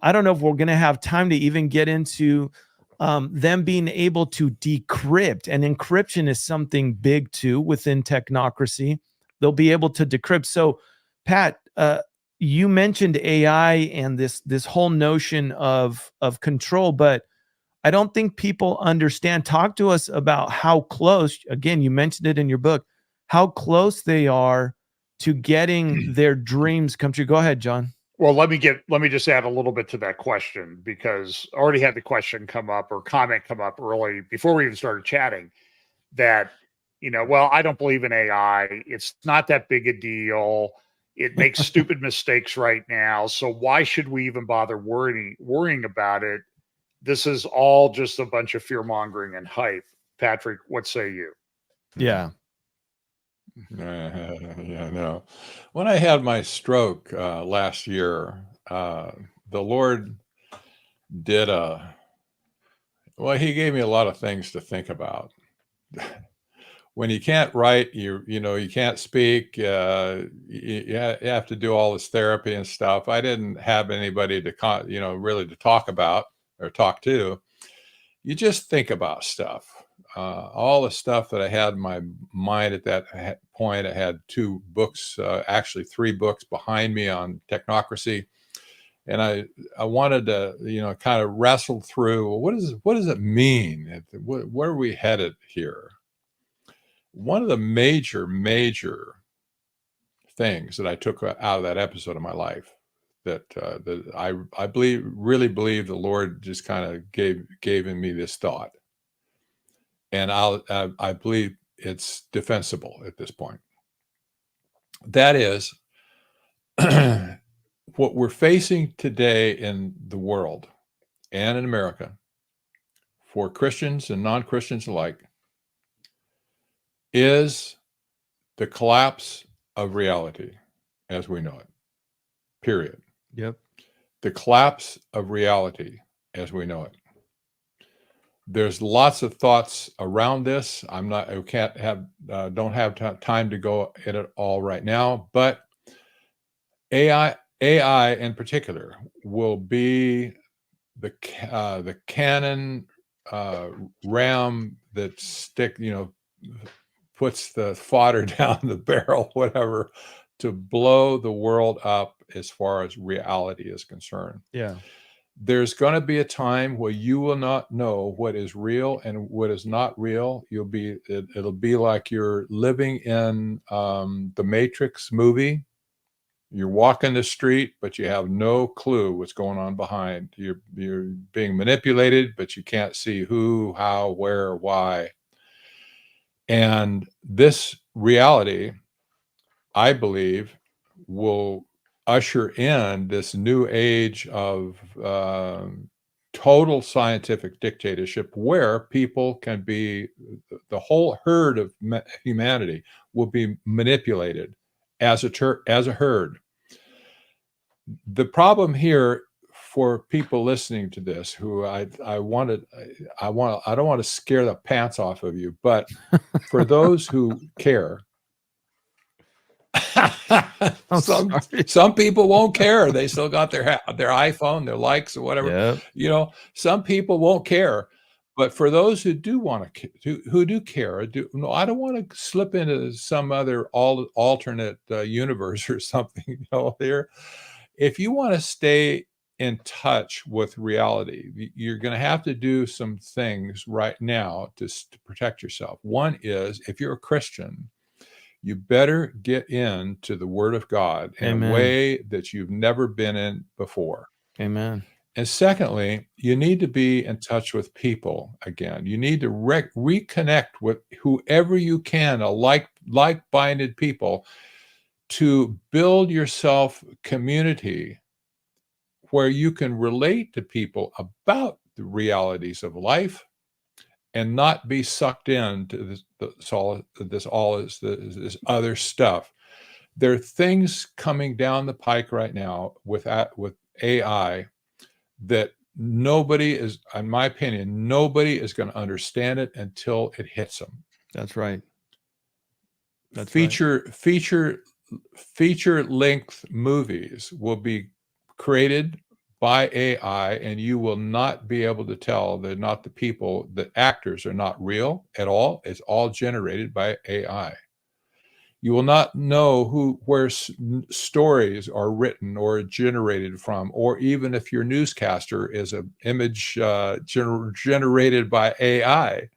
I don't know if we're going to have time to even get into them being able to decrypt, and encryption is something big too within technocracy. They'll be able to decrypt. So, Pat, you mentioned AI and this whole notion of control, but I don't think people understand. Talk to us about how close, again, you mentioned it in your book, how close they are to getting their dreams come true. Go ahead, John. Well, let me just add a little bit to that question, because I already had the question come up, or comment come up early before we even started chatting, that, well, I don't believe in AI. It's not that big a deal. It makes stupid mistakes right now. So why should we even bother worrying about it? This is all just a bunch of fear mongering and hype. Patrick, what say you? Yeah. Yeah, no. When I had my stroke last year, the Lord did he gave me a lot of things to think about. When you can't write, you can't speak, you have to do all this therapy and stuff. I didn't have anybody to, really to talk about or talk to. You just think about stuff. All the stuff that I had in my mind at that point. I had 2 books, actually 3 books behind me on technocracy. And I wanted to, kind of wrestle through, what does it mean? Where are we headed here? One of the major things that I took out of that episode of my life, that I really believe the Lord just kind of gave me this thought, and I believe it's defensible at this point. That is, what we're facing today in the world and in America, for Christians and non-Christians alike, is the collapse of reality as we know it. Period. Yep. The collapse of reality as we know it. There's lots of thoughts around this. Don't have time to go at it all right now, but AI in particular will be the cannon ram that puts the fodder down the barrel, whatever, to blow the world up as far as reality is concerned. Yeah. There's going to be a time where you will not know what is real and what is not real. It'll be like you're living in the Matrix movie. You're walking the street, but you have no clue what's going on behind. You're being manipulated, but you can't see who, how, where, why. And this reality, I believe, will usher in this new age of total scientific dictatorship, where people can be, the whole herd of humanity will be manipulated as a herd. The problem here for people listening to this, who I don't want to scare the pants off of you, but for those who care, some people won't care. They still got their iPhone, their likes or whatever. Yep. Some people won't care. But for those who do who do care, I don't want to slip into some other alternate universe or something. There, if you want to stay in touch with reality, you're going to have to do some things right now to protect yourself. One is, if you're a Christian, you better get into the Word of God in a way that you've never been in before. Amen. And secondly, you need to be in touch with people again. You need to reconnect with whoever you can, like-minded people, to build yourself community where you can relate to people about the realities of life and not be sucked into this other stuff. There are things coming down the pike right now with AI that nobody is, in my opinion, nobody is going to understand it until it hits them. That's right. That's feature length movies will be created by AI, and you will not be able to tell they're not the people. The actors are not real at all. It's all generated by AI. You will not know where stories are written or generated from, or even if your newscaster is an image generated by AI.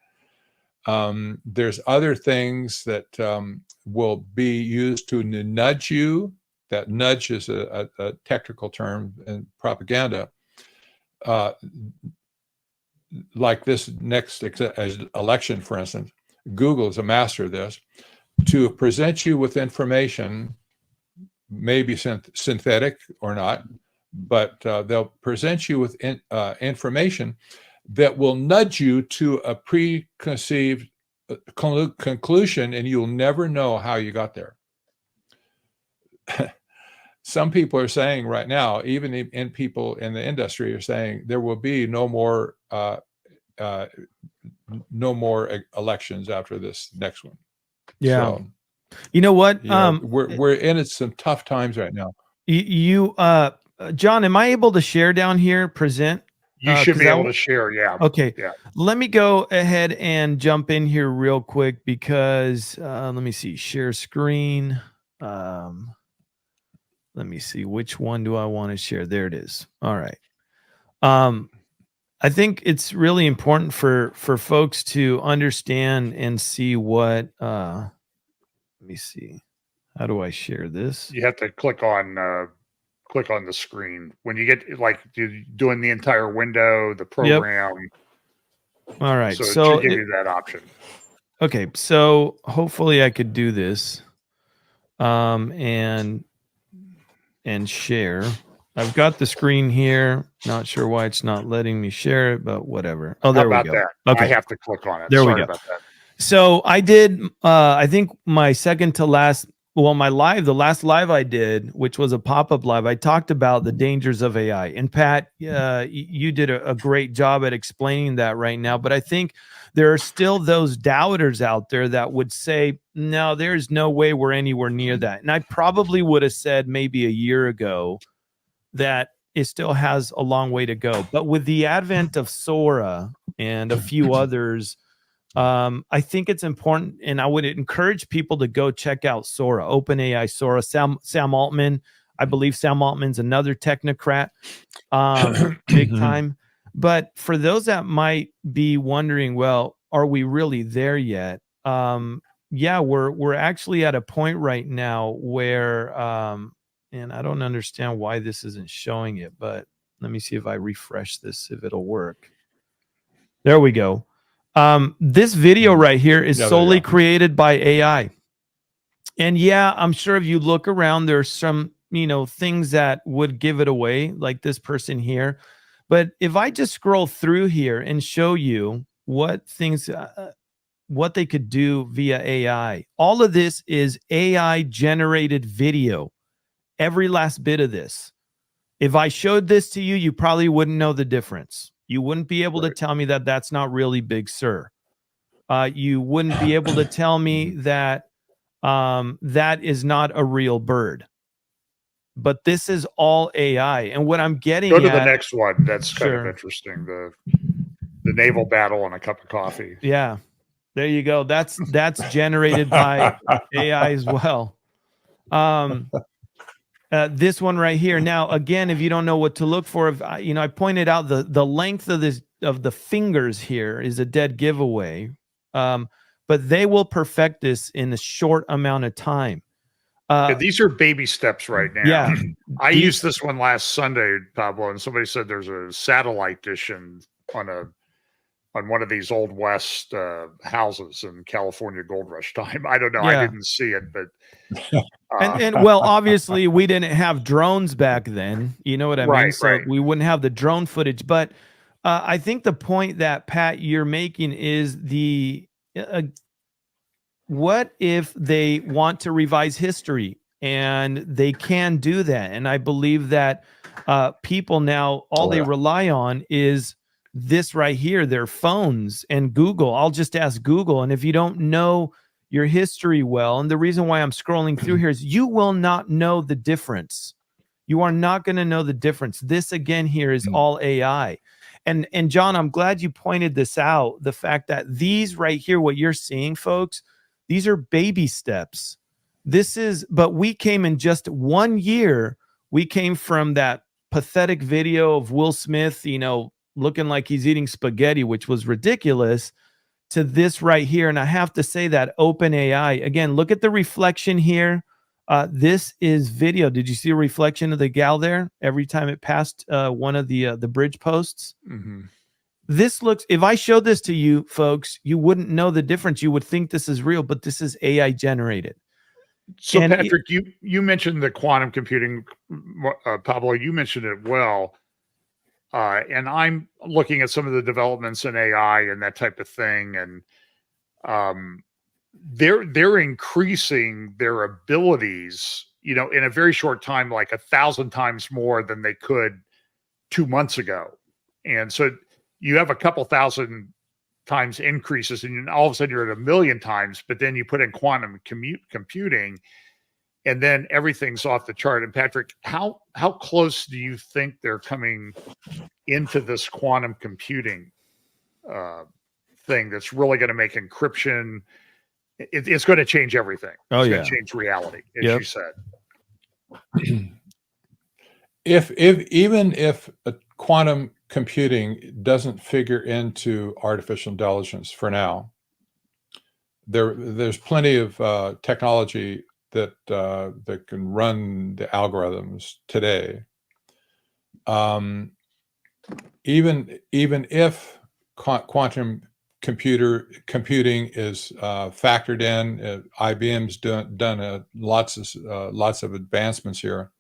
There's other things that will be used to nudge you. That nudge is a technical term in propaganda. Like this next election, for instance, Google is a master of this, to present you with information, maybe synthetic or not, but they'll present you with information that will nudge you to a preconceived conclusion, and you'll never know how you got there. Some people are saying right now, even in people in the industry are saying there will be no more elections after this next one. Yeah. So, you know what? We're in some tough times right now. John, am I able to share down here? Present. You should be able to share. Yeah. Okay. Yeah. Let me go ahead and jump in here real quick because let me see. Share screen. Let me see. Which one do I want to share? There it is. All right. I think it's really important for folks to understand and see what. Let me see. How do I share this? You have to click on the screen when you get like doing the entire window, the program. Yep. All right. So it should give you that option. Okay. So hopefully I could do this. And share. I've got the screen here. Not sure why it's not letting me share it, but whatever. Oh, there we go. That? Okay. I have to click on it. There Sorry we go. about that. So I did, I think my second to last, well, the last live I did, which was a pop-up live, I talked about the dangers of AI. And Pat, you did a great job at explaining that right now. But I think there are still those doubters out there that would say, no, there's no way we're anywhere near that. And I probably would have said maybe a year ago that it still has a long way to go. But with the advent of Sora and a few others, I think it's important, and I would encourage people to go check out Sora, OpenAI Sora. Sam Altman, I believe Sam Altman's another technocrat, big time. But for those that might be wondering, well, are we really there yet? Yeah, we're actually at a point right now where, and I don't understand why this isn't showing it, but let me see if I refresh this, if it'll work. There we go. This video right here is solely created by AI. And yeah, I'm sure if you look around, there's some, things that would give it away, like this person here. But if I just scroll through here and show you what things, what they could do via AI, all of this is AI generated video. Every last bit of this. If I showed this to you, you probably wouldn't know the difference. You wouldn't be able to tell me that that's not really Big Sur. You wouldn't be able to tell me that that is not a real bird. But this is all AI. And what I'm getting Go to the next one. That's kind Sure. of interesting. The naval battle and a cup of coffee. Yeah. There you go. That's generated by AI as well. This one right here. Now, again, if you don't know what to look for, I pointed out the length of the fingers here is a dead giveaway. But they will perfect this in a short amount of time. These are baby steps right now. Yeah. I used this one last Sunday, Pablo, and somebody said there's a satellite dish on one of these old West houses in California Gold Rush time. I don't know. Yeah. I didn't see it, but and well, obviously we didn't have drones back then. You know what I mean? So we wouldn't have the drone footage. But I think the point that Pat you're making is what if they want to revise history, and they can do that? And I believe that people now, all they rely on is this right here, their phones and Google. I'll just ask Google. And if you don't know your history well, and the reason why I'm scrolling through here is you will not know the difference. You are not going to know the difference. This again here is all AI. And John, I'm glad you pointed this out. The fact that these right here, what you're seeing, folks, these are baby steps. But we came in just 1 year. We came from that pathetic video of Will Smith, looking like he's eating spaghetti, which was ridiculous, to this right here. And I have to say that OpenAI, again, look at the reflection here. This is video. Did you see a reflection of the gal there every time it passed one of the bridge posts? Mm-hmm. This looks, if I showed this to you folks, you wouldn't know the difference. You would think this is real, but this is AI generated. So Patrick, you mentioned the quantum computing, Pablo, you mentioned it well. And I'm looking at some of the developments in AI and that type of thing. And they're increasing their abilities, in a very short time, like 1,000 times more than they could 2 months ago. And so you have a couple thousand times increases, and all of a sudden you're at 1 million times, but then you put in quantum computing, and then everything's off the chart. And Patrick, how close do you think they're coming into this quantum computing thing that's really going to make encryption? It's going to change everything. It's going to change reality, as you said. Even if quantum computing doesn't figure into artificial intelligence for now, there's plenty of technology that can run the algorithms today. Even if quantum computing is factored in, IBM's done lots of advancements here.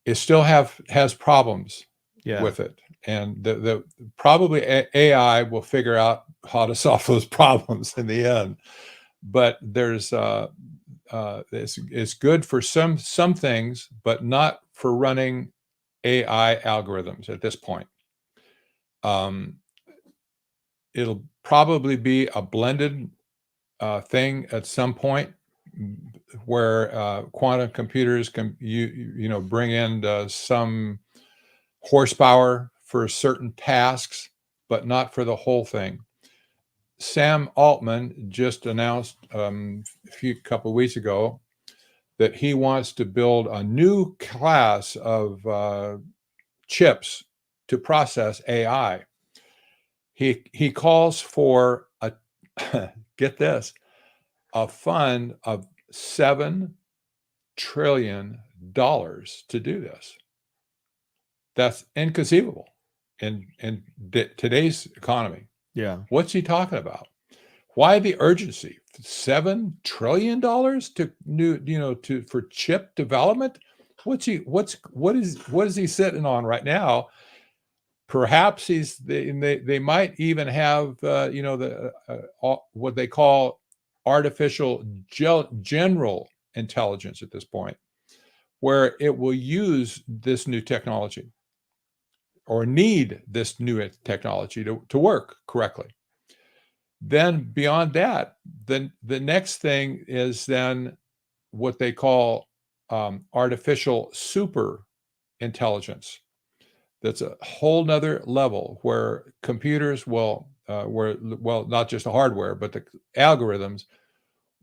It still has problems with it, and the probably AI will figure out how to solve those problems in the end. But there's it's good for some things, but not for running AI algorithms at this point. It'll probably be a blended thing at some point, where quantum computers can bring in some horsepower for certain tasks, but not for the whole thing. Sam Altman just announced a couple of weeks ago that he wants to build a new class of chips to process AI. He calls for get this, a fund of $7 trillion to do this. That's inconceivable in today's economy. Yeah. What's he talking about? Why the urgency? $7 trillion for chip development? What is he sitting on right now? Perhaps they might even have what they call artificial general intelligence at this point, where it will use this new technology or need this new technology to work correctly. Then beyond that, then the next thing is then what they call artificial super intelligence. That's a whole nother level where computers will, not just the hardware, but the algorithms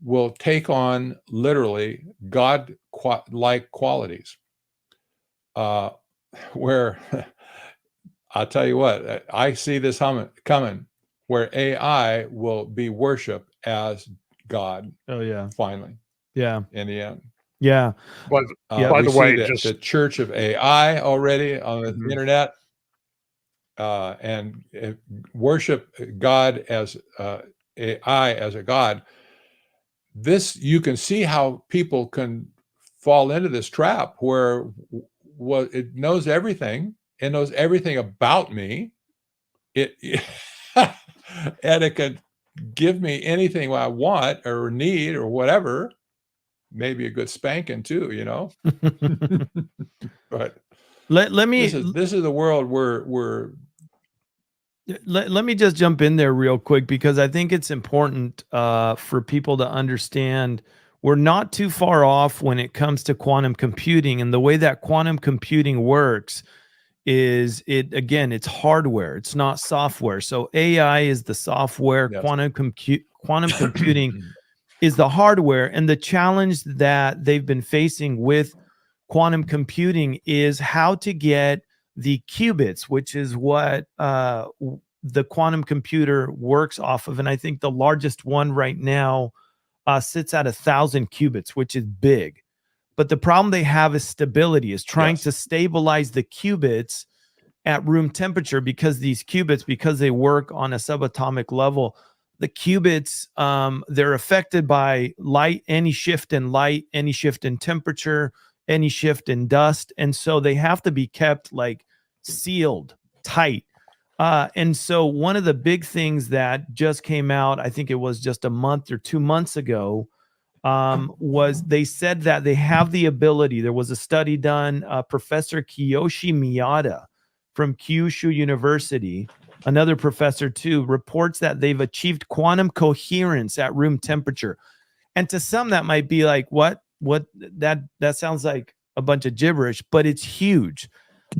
will take on literally God-like qualities. Where I'll tell you what, I see this coming, where AI will be worshipped as God. Oh yeah. Finally. Yeah. In the end. Yeah. But by the way, the Church of AI already on the internet, and worship God as AI as a God. This, you can see how people can fall into this trap where it knows everything. It knows everything about me. And it can give me anything I want or need or whatever. maybe a good spanking too, you know. But let me this is the world we're let me just jump in there real quick, because I think it's important for people to understand we're not too far off when it comes to quantum computing. And the way that quantum computing works is it's hardware. It's not software. So AI is the software. Yes. Quantum computing is the hardware. And the challenge that they've been facing with quantum computing is how to get the qubits, which is what the quantum computer works off of. And I think the largest one right now sits at 1,000 qubits, which is big. But the problem they have is stability, is trying to stabilize the qubits at room temperature, because these qubits, because they work on a subatomic level, the qubits, they're affected by light, any shift in light, any shift in temperature, any shift in dust. And so they have to be kept like sealed tight. And so one of the big things that just came out, I think it was just a month or 2 months ago, was they said that they have the ability. There was a study done, Professor Kiyoshi Miyata from Kyushu University, another professor too, reports that they've achieved quantum coherence at room temperature. And to some that might be like, what that sounds like a bunch of gibberish, but it's huge.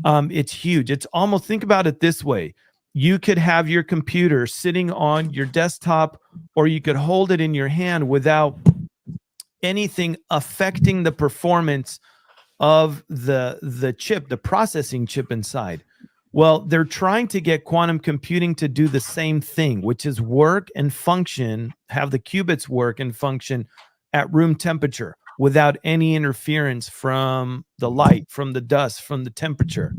It's huge. It's almost, think about it this way. You could have your computer sitting on your desktop, or you could hold it in your hand without anything affecting the performance of the chip, the processing chip inside. Well, they're trying to get quantum computing to do the same thing, which is work and function, have the qubits work and function at room temperature without any interference from the light, from the dust, from the temperature.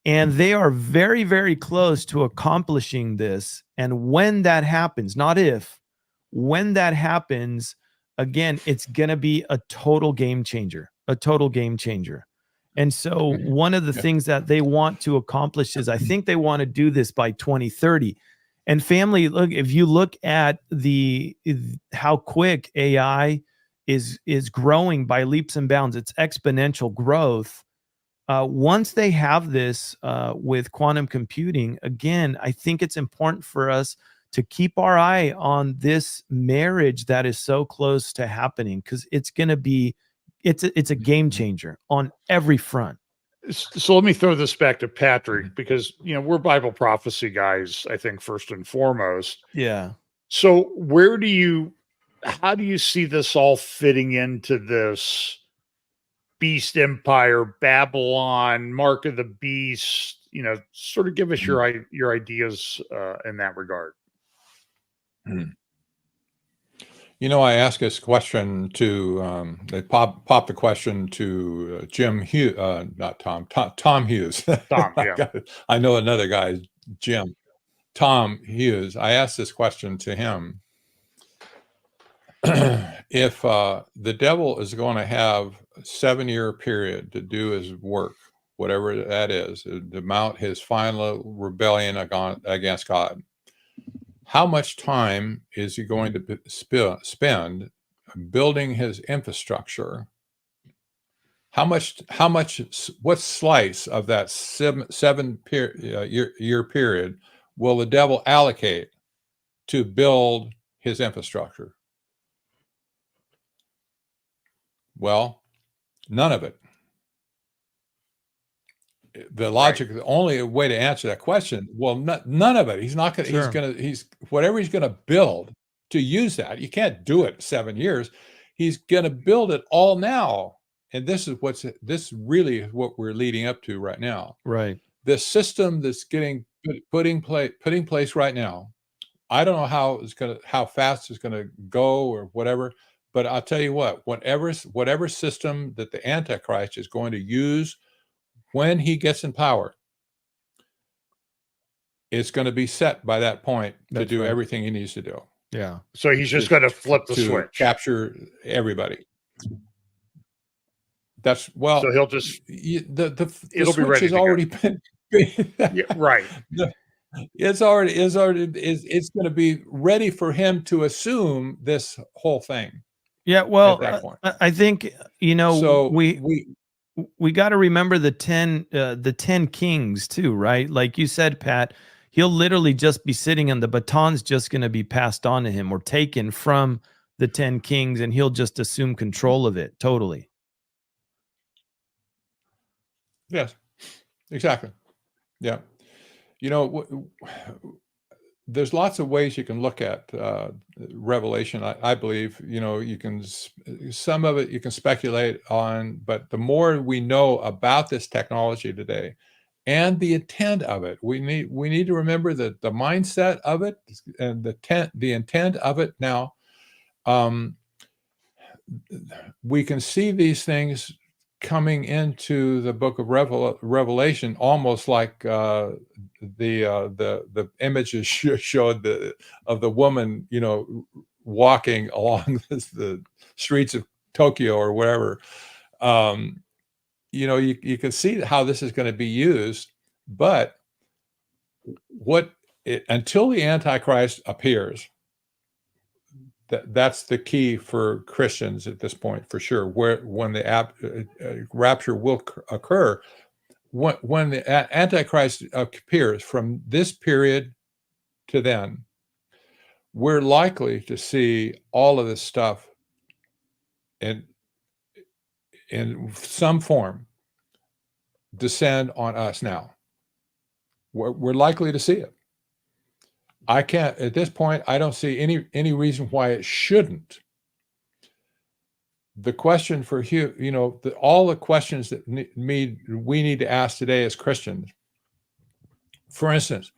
And they are very, very close to accomplishing this. And when that happens, not if, when that happens, again, it's going to be a total game changer, a total game changer. And so one of the things that they want to accomplish is, I think they want to do this by 2030. And family, look, if you look at how quick AI is growing by leaps and bounds, it's exponential growth. Once they have this with quantum computing, again, I think it's important for us to keep our eye on this marriage that is so close to happening, because it's going to be, it's a game changer on every front. So let me throw this back to Patrick, because, you know, we're Bible prophecy guys, I think, first and foremost. Yeah. So how do you see this all fitting into this beast empire, Babylon, mark of the beast? You know, sort of give us your ideas in that regard. You know, I asked this question to, they popped the question to Jim Hughes, not Tom, Tom Hughes. Tom, yeah. I know another guy, Jim. Tom Hughes. I asked this question to him. If the devil is going to have a 7-year period to do his work, whatever that is, to mount his final rebellion against God, how much time is he going to spend building his infrastructure? What slice of that 7-year period will the devil allocate to build his infrastructure? Well, none of it. The logic, the only way to answer that question, well, none of it. He's not going to, he's whatever he's going to build to use that. You can't do it 7 years. He's going to build it all now. And this is really what we're leading up to right now. Right. The system that's getting put in place right now. I don't know how fast it's going to go or whatever, but I'll tell you what, whatever system that the Antichrist is going to use when he gets in power, it's going to be set by that point to do everything he needs to do. Yeah. So he's just going to flip the switch, capture everybody. So he'll just the it'll switch be ready has already been yeah, right. It's going to be ready for him to assume this whole thing. Yeah, well, at that point. I think, you know, So we got to remember the 10 kings too, right? Like you said, Pat, he'll literally just be sitting and the baton's just going to be passed on to him or taken from the 10 kings, and he'll just assume control of it totally. yes, exactly. Yeah. You know, there's lots of ways you can look at Revelation. I believe, you know, you can, some of it you can speculate on, but the more we know about this technology today and the intent of it, we need to remember that the mindset of it and the intent of it. Now, we can see these things coming into the book of Revelation, almost like the images showed of the woman, you know, walking along the streets of Tokyo or wherever. You know, you can see how this is going to be used, but until the Antichrist appears, that's the key for Christians at this point, for sure. When the rapture will occur, when the Antichrist appears, from this period to then, we're likely to see all of this stuff in some form descend on us now. We're likely to see it. I can't, at this point, I don't see any reason why it shouldn't. The question for you know, all the questions that we need to ask today as Christians. For instance,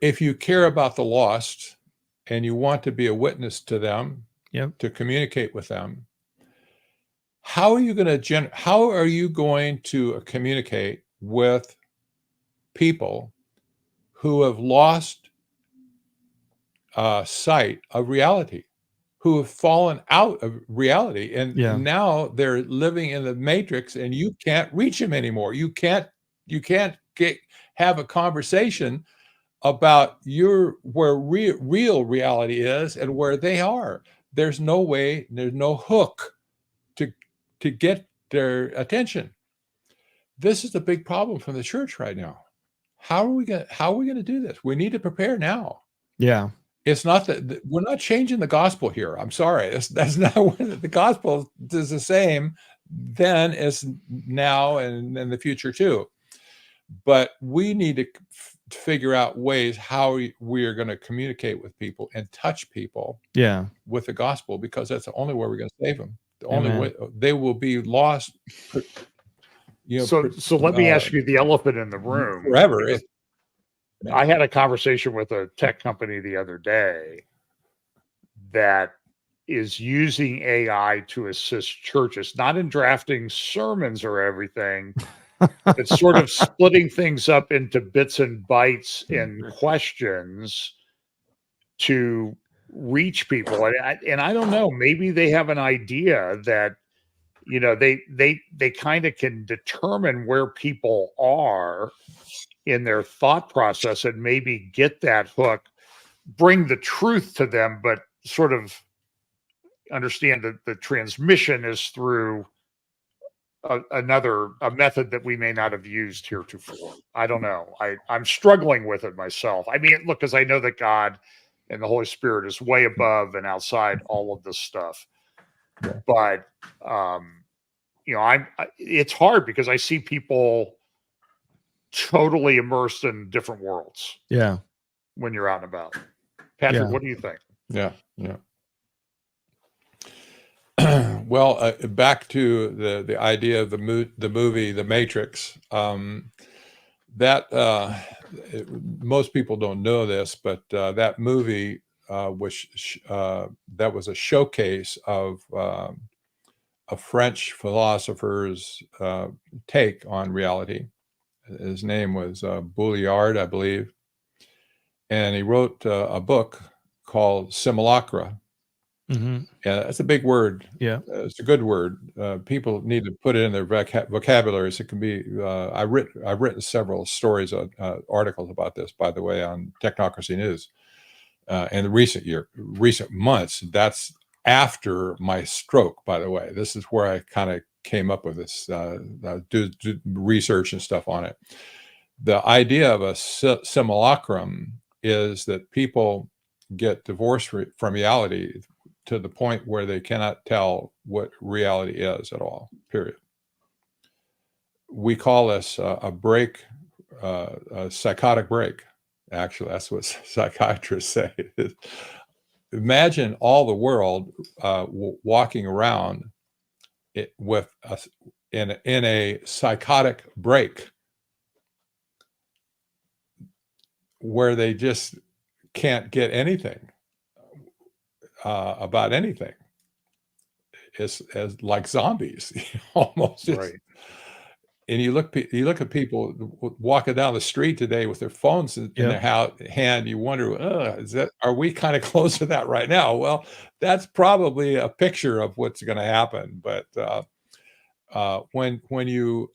if you care about the lost and you want to be a witness to them, Yep. to communicate with them, how are you going to communicate with people who have lost sight of reality, who have fallen out of reality, and now they're living in the matrix, and you can't reach them anymore. You can't have a conversation about where real reality is and where they are. There's no way, there's no hook to get their attention. This is the big problem from the church right now. How are we going to do this? We need to prepare now. Yeah. It's not that we're not changing the gospel here. I'm sorry. That's not what the gospel is the same then as now and in the future too. But we need to figure out ways how we are going to communicate with people and touch people with the gospel, because that's the only way we're going to save them. The only way they will be lost. You know, so let me ask you the elephant in the room. Forever. I had a conversation with a tech company the other day that is using AI to assist churches, not in drafting sermons or everything, but sort of splitting things up into bits and bytes and questions to reach people. And I don't know, maybe they have an idea that, you know, they kind of can determine where people are in their thought process and maybe get that hook, bring the truth to them, but sort of understand that the transmission is through a method that we may not have used heretofore. I don't know. I'm struggling with it myself. I mean, look, because I know that God and the Holy Spirit is way above and outside all of this stuff. Yeah. But, you know, it's hard because I see people totally immersed in different worlds. Yeah. When you're out and about. Patrick, what do you think? Yeah. Well, back to the idea of the movie, The Matrix. Most people don't know this, but that movie was a showcase of a French philosopher's take on reality. His name was Boulliard, I believe. And he wrote a book called Simulacra. Mm-hmm. Yeah, that's a big word. Yeah. It's a good word. People need to put it in their vocabularies. It can be, I've written several stories, articles about this, by the way, on Technocracy News. In the recent months, that's after my stroke, by the way. This is where I kind of came up with this, do research and stuff on it. The idea of a simulacrum is that people get divorced from reality to the point where they cannot tell what reality is at all, period. We call this a break, a psychotic break. Actually, that's what psychiatrists say. Imagine all the world walking around with in a psychotic break where they just can't get anything about anything. It's as like zombies, almost. Right. And you look at people walking down the street today with their phones in their hand. You wonder, are we kind of close to that right now? Well, that's probably a picture of what's going to happen. But when the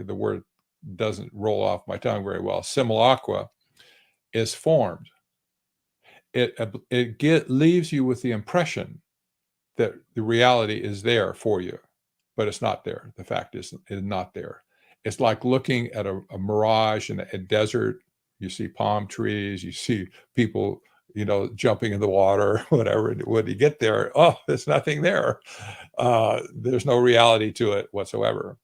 word doesn't roll off my tongue very well. Simulacra is formed. It leaves you with the impression that the reality is there for you, but it's not there. The fact is, it's not there. It's like looking at a mirage in a desert. You see palm trees, you see people, jumping in the water, whatever. When you get there, there's nothing there. There's no reality to it whatsoever.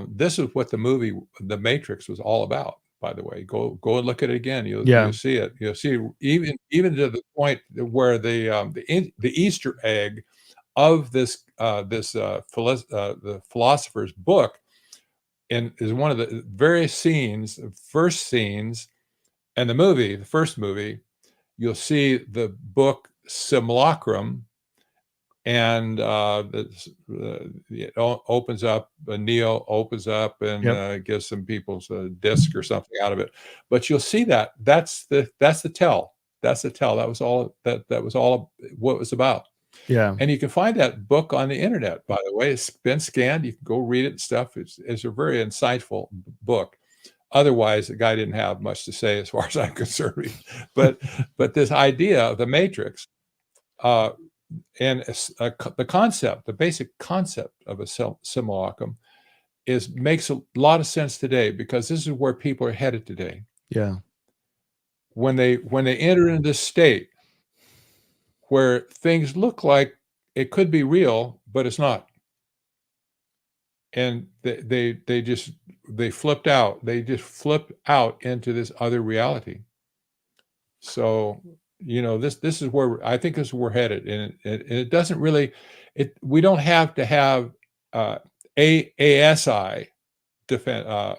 This is what the movie The Matrix was all about, by the way. Go and look at it again. You'll see it. You'll see even to the point where the Easter egg of the philosopher's book is one of the first scenes in the first movie. You'll see the book Simulacrum, and it opens up. Neo opens up and gives some people a disc or something out of it. But you'll see that's the tell. That's the tell. That was all. That was all what it was about. Yeah. And you can find that book on the internet. By the way, it's been scanned. You can go read it and stuff. It's a very insightful book. Otherwise, the guy didn't have much to say, as far as I'm concerned. But this idea of the Matrix. And the basic concept of a simulacrum makes a lot of sense today, because this is where people are headed today. Yeah. When they enter into this state where things look like it could be real, but it's not, and they flipped out. They just flip out into this other reality. So. This is where I think we're headed, and it doesn't really. We don't have to have ASI descent on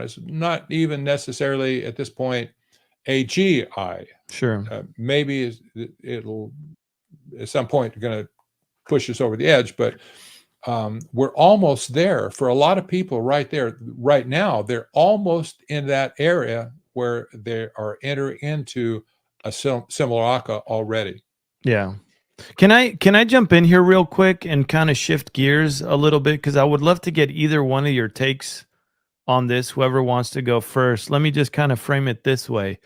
us. Not even necessarily at this point AGI. Sure. Maybe it'll at some point going to push us over the edge, but we're almost there for a lot of people. Right now, they're almost in that area where they are entering into a simulacra already. Yeah. Can I jump in here real quick and kind of shift gears a little bit? Because I would love to get either one of your takes on this, whoever wants to go first. Let me just kind of frame it this way.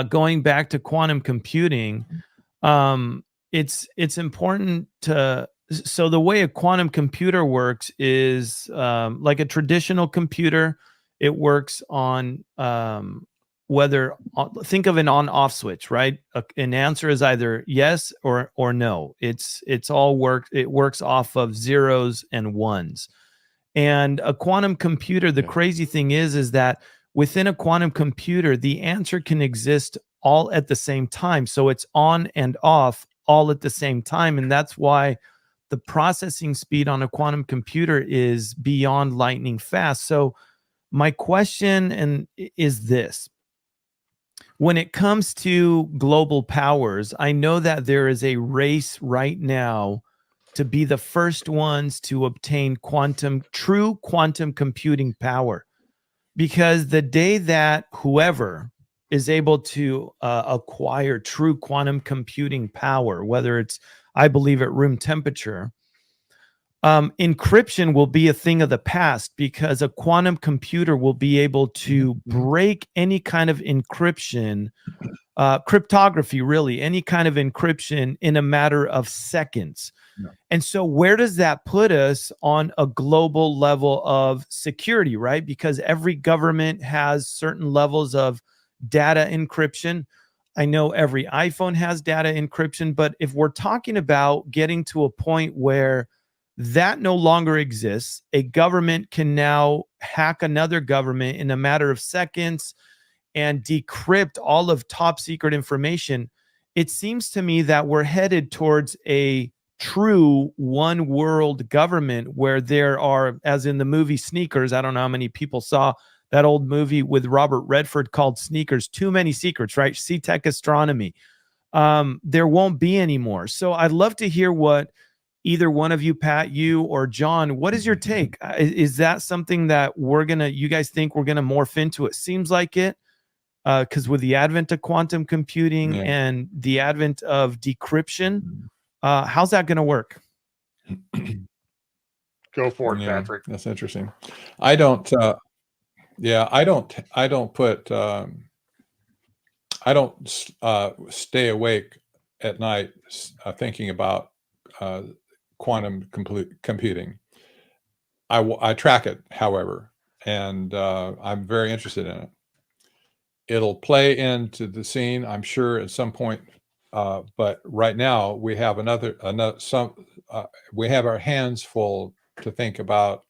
Going back to quantum computing, it's important to. So the way a quantum computer works is like a traditional computer. It works on think of an on-off switch, right? An answer is either yes or no. It works off of zeros and ones. And a quantum computer, the crazy thing is that within a quantum computer, the answer can exist all at the same time. So it's on and off all at the same time. And that's why the processing speed on a quantum computer is beyond lightning fast. So my question is this. When it comes to global powers, I know that there is a race right now to be the first ones to obtain true quantum computing power. Because the day that whoever is able to acquire true quantum computing power, whether it's, I believe, at room temperature, encryption will be a thing of the past because a quantum computer will be able to break any kind of encryption, cryptography, really, any kind of encryption in a matter of seconds. Yeah. And so where does that put us on a global level of security, right? Because every government has certain levels of data encryption. I know every iPhone has data encryption, but if we're talking about getting to a point where that no longer exists, a government can now hack another government in a matter of seconds and decrypt all of top secret information, it seems to me that we're headed towards a true one world government where there are, as in the movie Sneakers, I don't know how many people saw that old movie with Robert Redford called Sneakers, too many secrets, right? C-Tech astronomy. There won't be anymore. So I'd love to hear what either one of you, Pat, you or John, what is your take? Is that something that you guys think we're going to morph into? It seems like it. Because with the advent of quantum computing and the advent of decryption, how's that going to work? Go for it, Patrick. That's interesting. I don't stay awake at night thinking about quantum computing. I track it, however, and I'm very interested in it. It'll play into the scene, I'm sure, at some point. But right now, we have we have our hands full to think about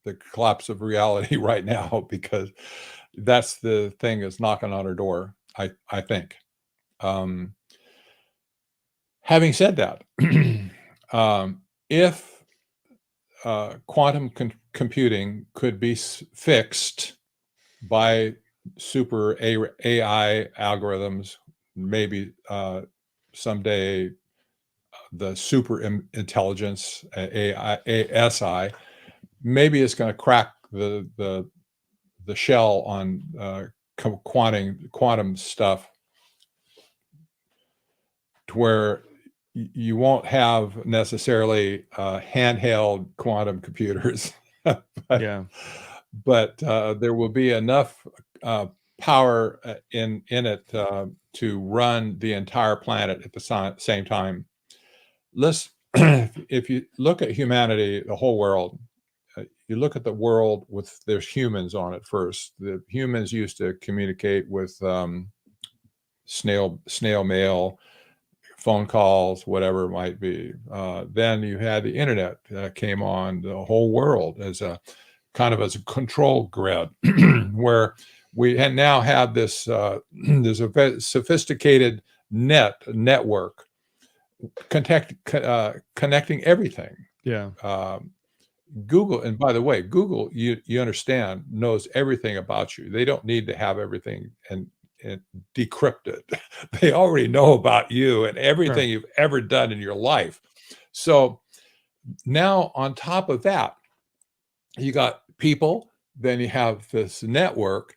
the collapse of reality right now, because that's the thing that's knocking on our door, I think. Having said that, if quantum computing could be fixed by super AI algorithms, maybe someday the super intelligence ASI, maybe it's going to crack the shell on quantum stuff, to where you won't have necessarily handheld quantum computers, but there will be enough power in it to run the entire planet at the same time. If you look at humanity, the whole world, you look at the world there's humans on it first. The humans used to communicate with snail mail, phone calls, whatever it might be. Then you had the internet that came on the whole world as a kind of as a control grid, where we now have this there's a very sophisticated network connecting everything. Google, and by the way, Google, you understand, knows everything about you. They don't need to have everything and decrypted. They already know about you and everything you've ever done in your life. So now on top of that, you got people, then you have this network,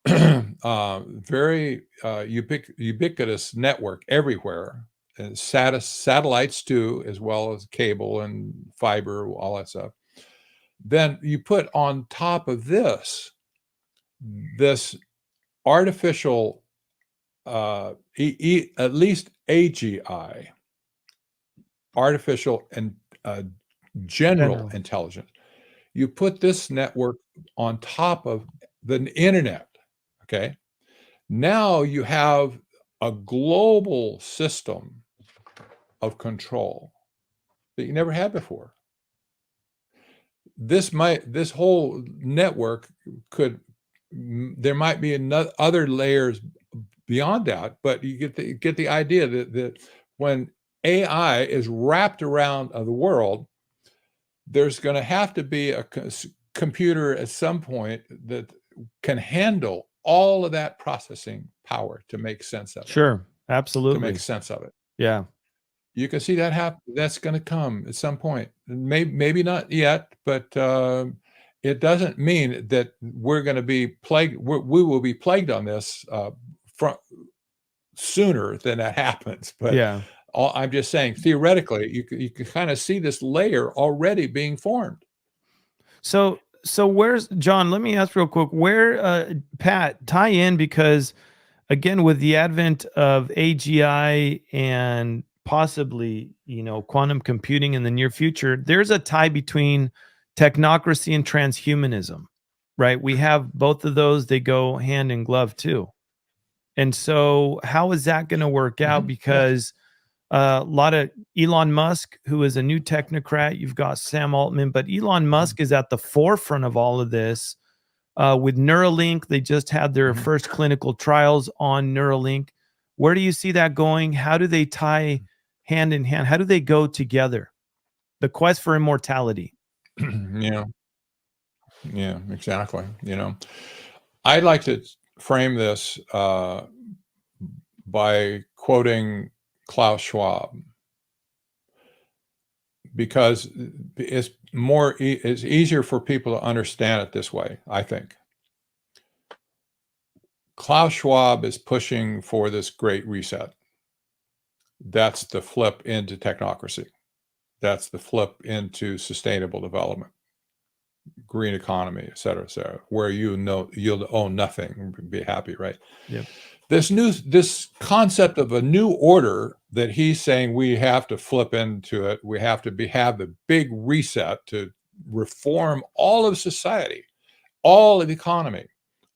very ubiquitous network everywhere, and satellites too, as well as cable and fiber, all that stuff. Then you put on top of this artificial, at least AGI, artificial and general intelligence. You put this network on top of the internet, okay? Now you have a global system of control that you never had before. This whole network there might be other layers beyond that, but you get the idea that when AI is wrapped around the world, there's going to have to be a computer at some point that can handle all of that processing power to make sense of it. Sure, absolutely. To make sense of it. Yeah. You can see that happen. That's going to come at some point. Maybe not yet, but it doesn't mean that we're going to be plagued. We will be plagued on this sooner than that happens. But I'm just saying, theoretically, you can kind of see this layer already being formed. So where's John? Let me ask real quick. Where Pat tie in, because again, with the advent of AGI and possibly quantum computing in the near future, there's a tie between technocracy and transhumanism, right? We have both of those; they go hand in glove too. And so, how is that going to work out? Because a lot of Elon Musk, who is a new technocrat, you've got Sam Altman, but Elon Musk is at the forefront of all of this. With Neuralink, they just had their first clinical trials on Neuralink. Where do you see that going? How do they tie hand in hand? How do they go together? The quest for immortality. Yeah, exactly. I'd like to frame this by quoting Klaus Schwab, because it's easier for people to understand it this way, I think. Klaus Schwab is pushing for this great reset. That's the flip into technocracy. That's the flip into sustainable development, green economy, et cetera, where you'll own nothing and be happy, right? Yep. This concept of a new order that he's saying we have to flip into it, we have to have the big reset to reform all of society, all of the economy,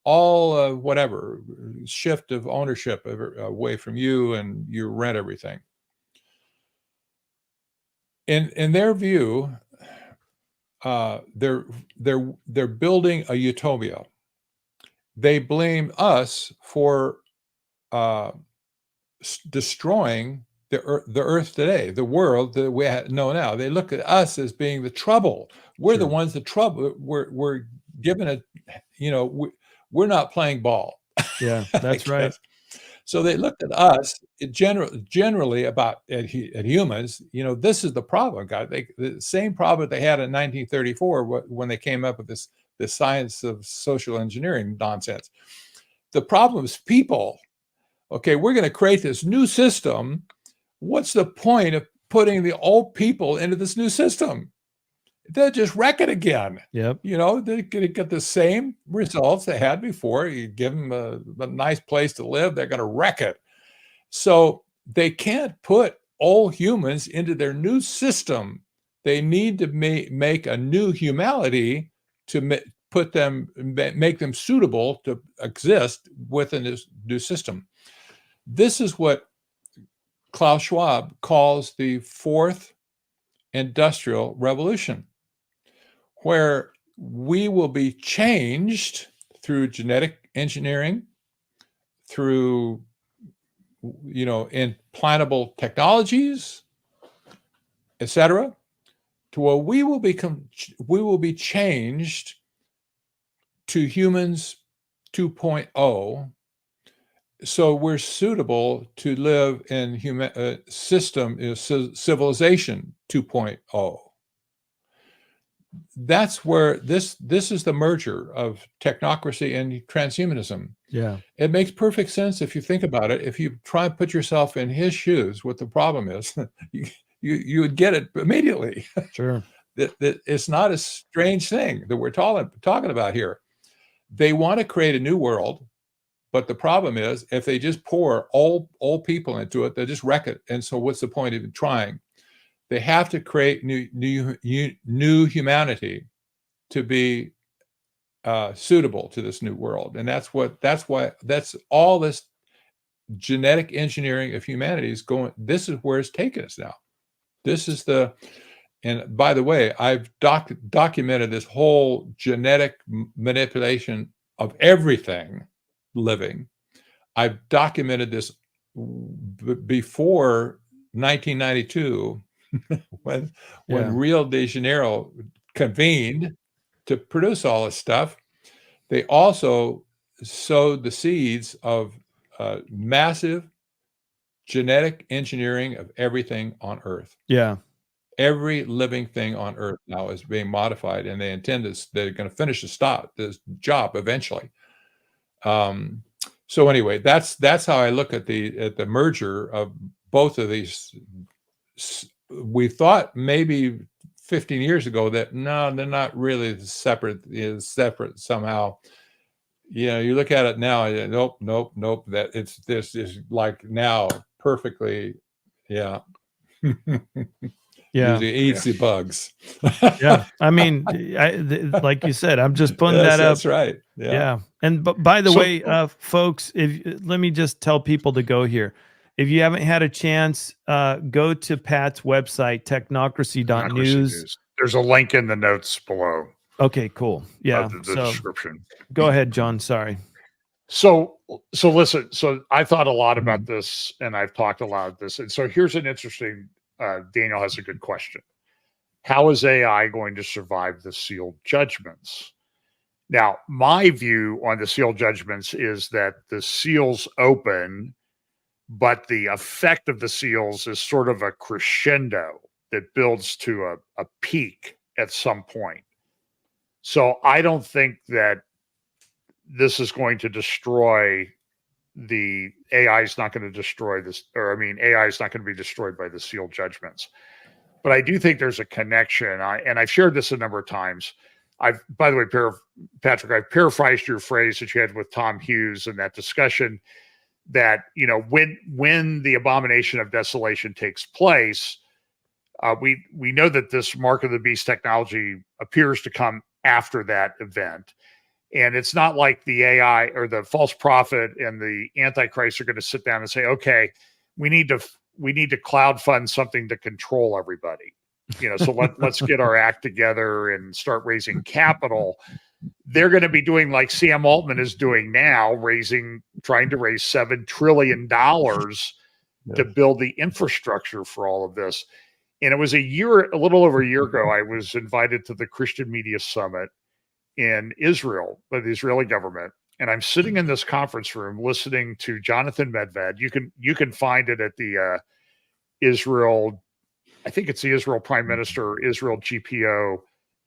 all whatever, shift of ownership away from you, and you rent everything. In their view, they're building a utopia. They blame us for destroying the earth today, the world that we know now. They look at us as being the trouble. We're the ones the trouble. We're given a, we're not playing ball. Yeah, that's right. So they looked at us generally about at humans. This is the problem, guys. The same problem they had in 1934 when they came up with this science of social engineering nonsense. The problem is people. Okay, we're going to create this new system. What's the point of putting the old people into this new system? They'll just wreck it again. Yep. They're going to get the same results they had before. You give them a nice place to live, they're going to wreck it. So they can't put old humans into their new system. They need to make a new humanity to make them suitable to exist within this new system. This is what Klaus Schwab calls the fourth industrial revolution, where we will be changed through genetic engineering, through implantable technologies, etc., to where we will be changed to humans 2.0. So we're suitable to live in civilization 2.0. That's where this is the merger of technocracy and transhumanism. Yeah. It makes perfect sense if you think about it. If you try and put yourself in his shoes, what the problem is, you would get it immediately. Sure. It's not a strange thing that we're talking about here. They want to create a new world. But the problem is, if they just pour old people into it, they'll just wreck it. And so, what's the point of trying? They have to create new humanity to be suitable to this new world, and that's all this genetic engineering of humanity is going. This is where it's taken us now. This is and by the way, I've documented this whole genetic manipulation of everything living. I've documented this before 1992 when Rio de Janeiro convened to produce all this stuff. They also sowed the seeds of massive genetic engineering of everything on Earth. Yeah. Every living thing on Earth now is being modified, and they're going to finish this job eventually. So anyway, that's how I look at the merger of both of these, we thought maybe 15 years ago that no, they're not really separate. Separate somehow. You look at it now. Nope. That this is like now perfectly. Yeah. Yeah. Usually eats the bugs. Yeah. I mean, like you said, I'm just putting that up. That's right. Yeah. And by the way, folks, let me just tell people to go here. If you haven't had a chance, go to Pat's website, technocracy.news. There's a link in the notes below. Okay, cool. Yeah. The description. Go ahead, John. Sorry. So listen, so I thought a lot about this and I've talked a lot about this. And so here's an interesting, Daniel has a good question. How is AI going to survive the sealed judgments? Now, my view on the sealed judgments is that the seals open, but the effect of the seals is sort of a crescendo that builds to a peak at some point. So I don't think that this is going to destroy the AI is not going to destroy this, or I mean, AI is not going to be destroyed by the sealed judgments. But I do think there's a connection. And I've shared this a number of times. By the way, Patrick, I've paraphrased your phrase that you had with Tom Hughes in that discussion that, when the abomination of desolation takes place, we know that this mark of the beast technology appears to come after that event. And it's not like the AI or the false prophet and the Antichrist are going to sit down and say, okay, we need to cloud fund something to control everybody. So let's get our act together and start raising capital. They're going to be doing like Sam Altman is doing now, trying to raise $7 trillion to build the infrastructure for all of this. And it was a little over a year ago, I was invited to the Christian Media Summit in Israel by the Israeli government. And I'm sitting in this conference room listening to Jonathan Medved. You can find it at the Israel, I think it's the Israel Prime Minister, Israel GPO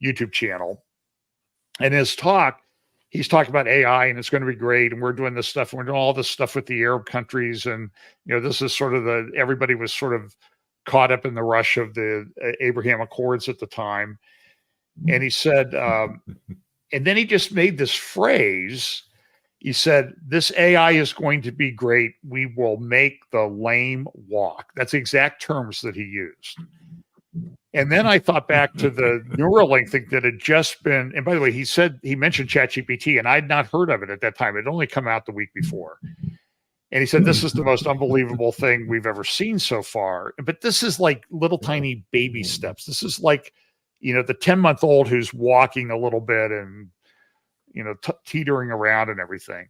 YouTube channel. And his talk, he's talking about AI and it's going to be great. And we're doing this stuff. And we're doing all this stuff with the Arab countries. And, this is sort of everybody was sort of caught up in the rush of the Abraham Accords at the time. And he said, and then he just made this phrase. He said, this AI is going to be great. We will make the lame walk. That's the exact terms that he used. And then I thought back to the Neuralink thing that had just been, and by the way, he mentioned ChatGPT, and I'd not heard of it at that time. It had only come out the week before. And he said, this is the most unbelievable thing we've ever seen so far. But this is like little tiny baby steps. This is like, the 10-month-old who's walking a little bit and, teetering around and everything.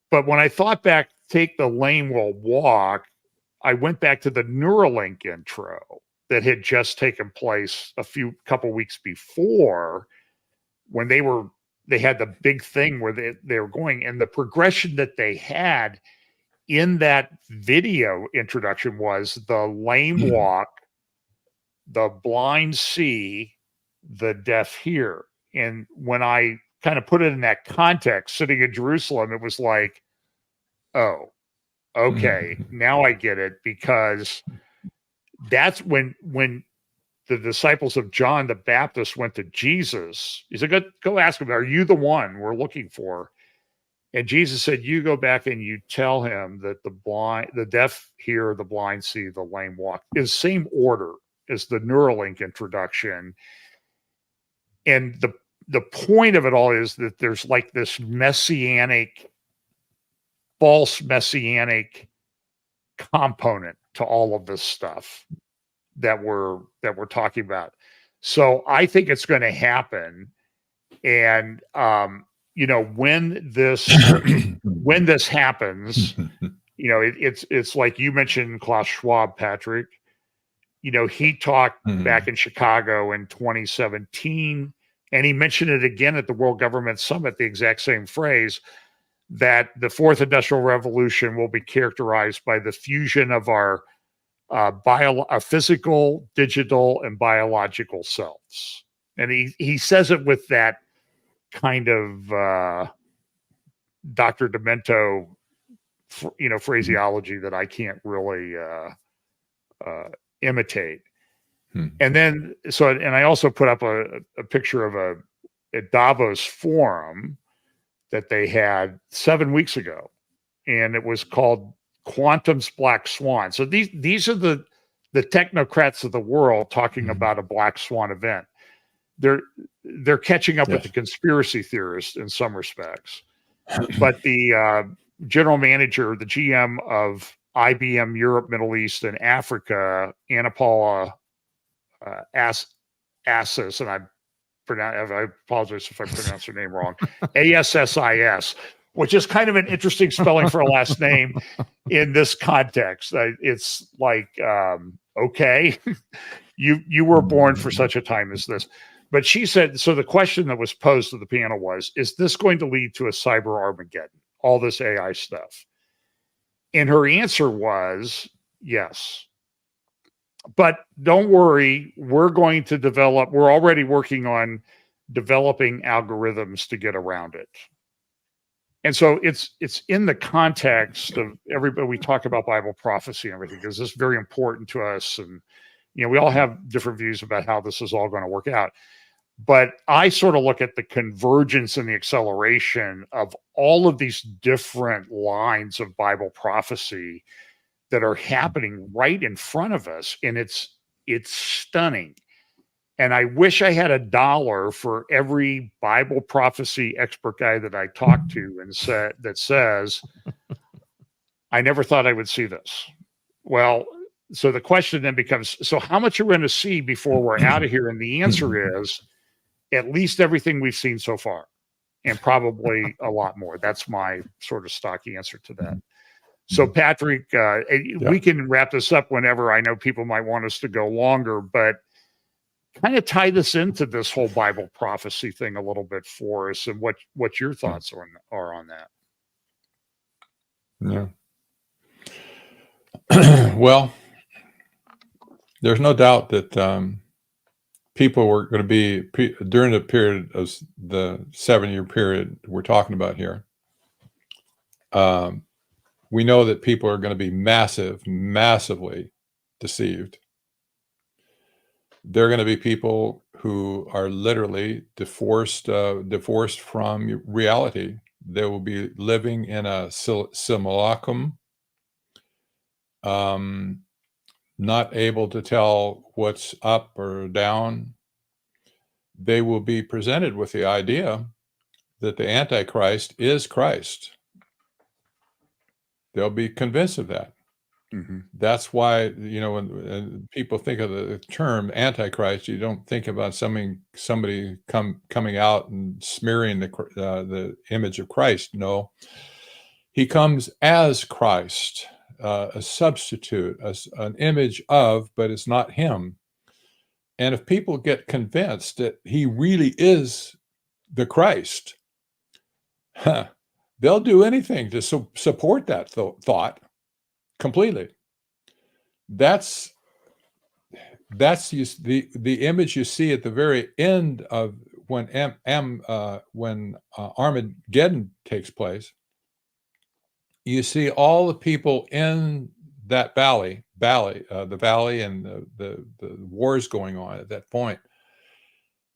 But when I thought back, take the lame will walk, I went back to the Neuralink intro that had just taken place a couple weeks before, when they had the big thing where they were going, and the progression that they had in that video introduction was the lame walk, the blind see, the deaf hear. And when I kind of put it in that context, sitting in Jerusalem, it was like, oh, okay, now I get it, because that's when the disciples of John the Baptist went to Jesus. He said, go ask him, are you the one we're looking for? And Jesus said, you go back and you tell him that the deaf hear, the blind see, the lame walk, is same order as the Neuralink introduction. And the point of it all is that there's like this false messianic component to all of this stuff that we're talking about. So I think it's going to happen. And, when this happens, it's like you mentioned Klaus Schwab, Patrick. He talked back in Chicago in 2017, and he mentioned it again at the World Government Summit, the exact same phrase, that the fourth industrial revolution will be characterized by the fusion of our physical, digital, and biological selves. And he says it with that kind of Dr. Demento, phraseology that I can't really imitate. Hmm. And then, and I also put up a picture of a Davos forum that they had 7 weeks ago, and it was called Quantum's Black Swan. So these are the technocrats of the world talking about a black swan event. They're catching up with the conspiracy theorists in some respects. But the general manager, the GM of IBM Europe, Middle East, and Africa, Anna Paula Assis, and I apologize if I pronounced her name wrong, ASSIS, which is kind of an interesting spelling for a last name in this context. It's like, okay, you were born for such a time as this. But she said, so the question that was posed to the panel was, is this going to lead to a cyber Armageddon, all this AI stuff? And her answer was yes. But don't worry, we're already working on developing algorithms to get around it. And so it's in the context of everybody, we talk about Bible prophecy and everything, because it's very important to us. And, we all have different views about how this is all going to work out. But I sort of look at the convergence and the acceleration of all of these different lines of Bible prophecy that are happening right in front of us. And it's stunning. And I wish I had $1 for every Bible prophecy expert guy that I talk to and that says, I never thought I would see this. Well, so the question then becomes, so how much are we going to see before we're out of here? And the answer is at least everything we've seen so far, and probably a lot more. That's my sort of stock answer to that. So Patrick, we can wrap this up whenever. I know people might want us to go longer, but kind of tie this into this whole Bible prophecy thing a little bit for us, and what your thoughts are on that. Yeah. Well, there's no doubt that people were going to be during the period of the 7-year period we're talking about here. We know that people are going to be massively deceived. They're going to be people who are literally divorced from reality. They will be living in a simulacrum, not able to tell what's up or down. They will be presented with the idea that the Antichrist is Christ. They'll be convinced of that. Mm-hmm. That's why, when people think of the term Antichrist, you don't think about somebody coming out and smearing the image of Christ. No, he comes as Christ, a substitute, an image of, but it's not him. And if people get convinced that he really is the Christ, they'll do anything to support that thought completely. That's the image you see at the very end of when Armageddon takes place. You see all the people in that valley, the valley, and the wars going on at that point.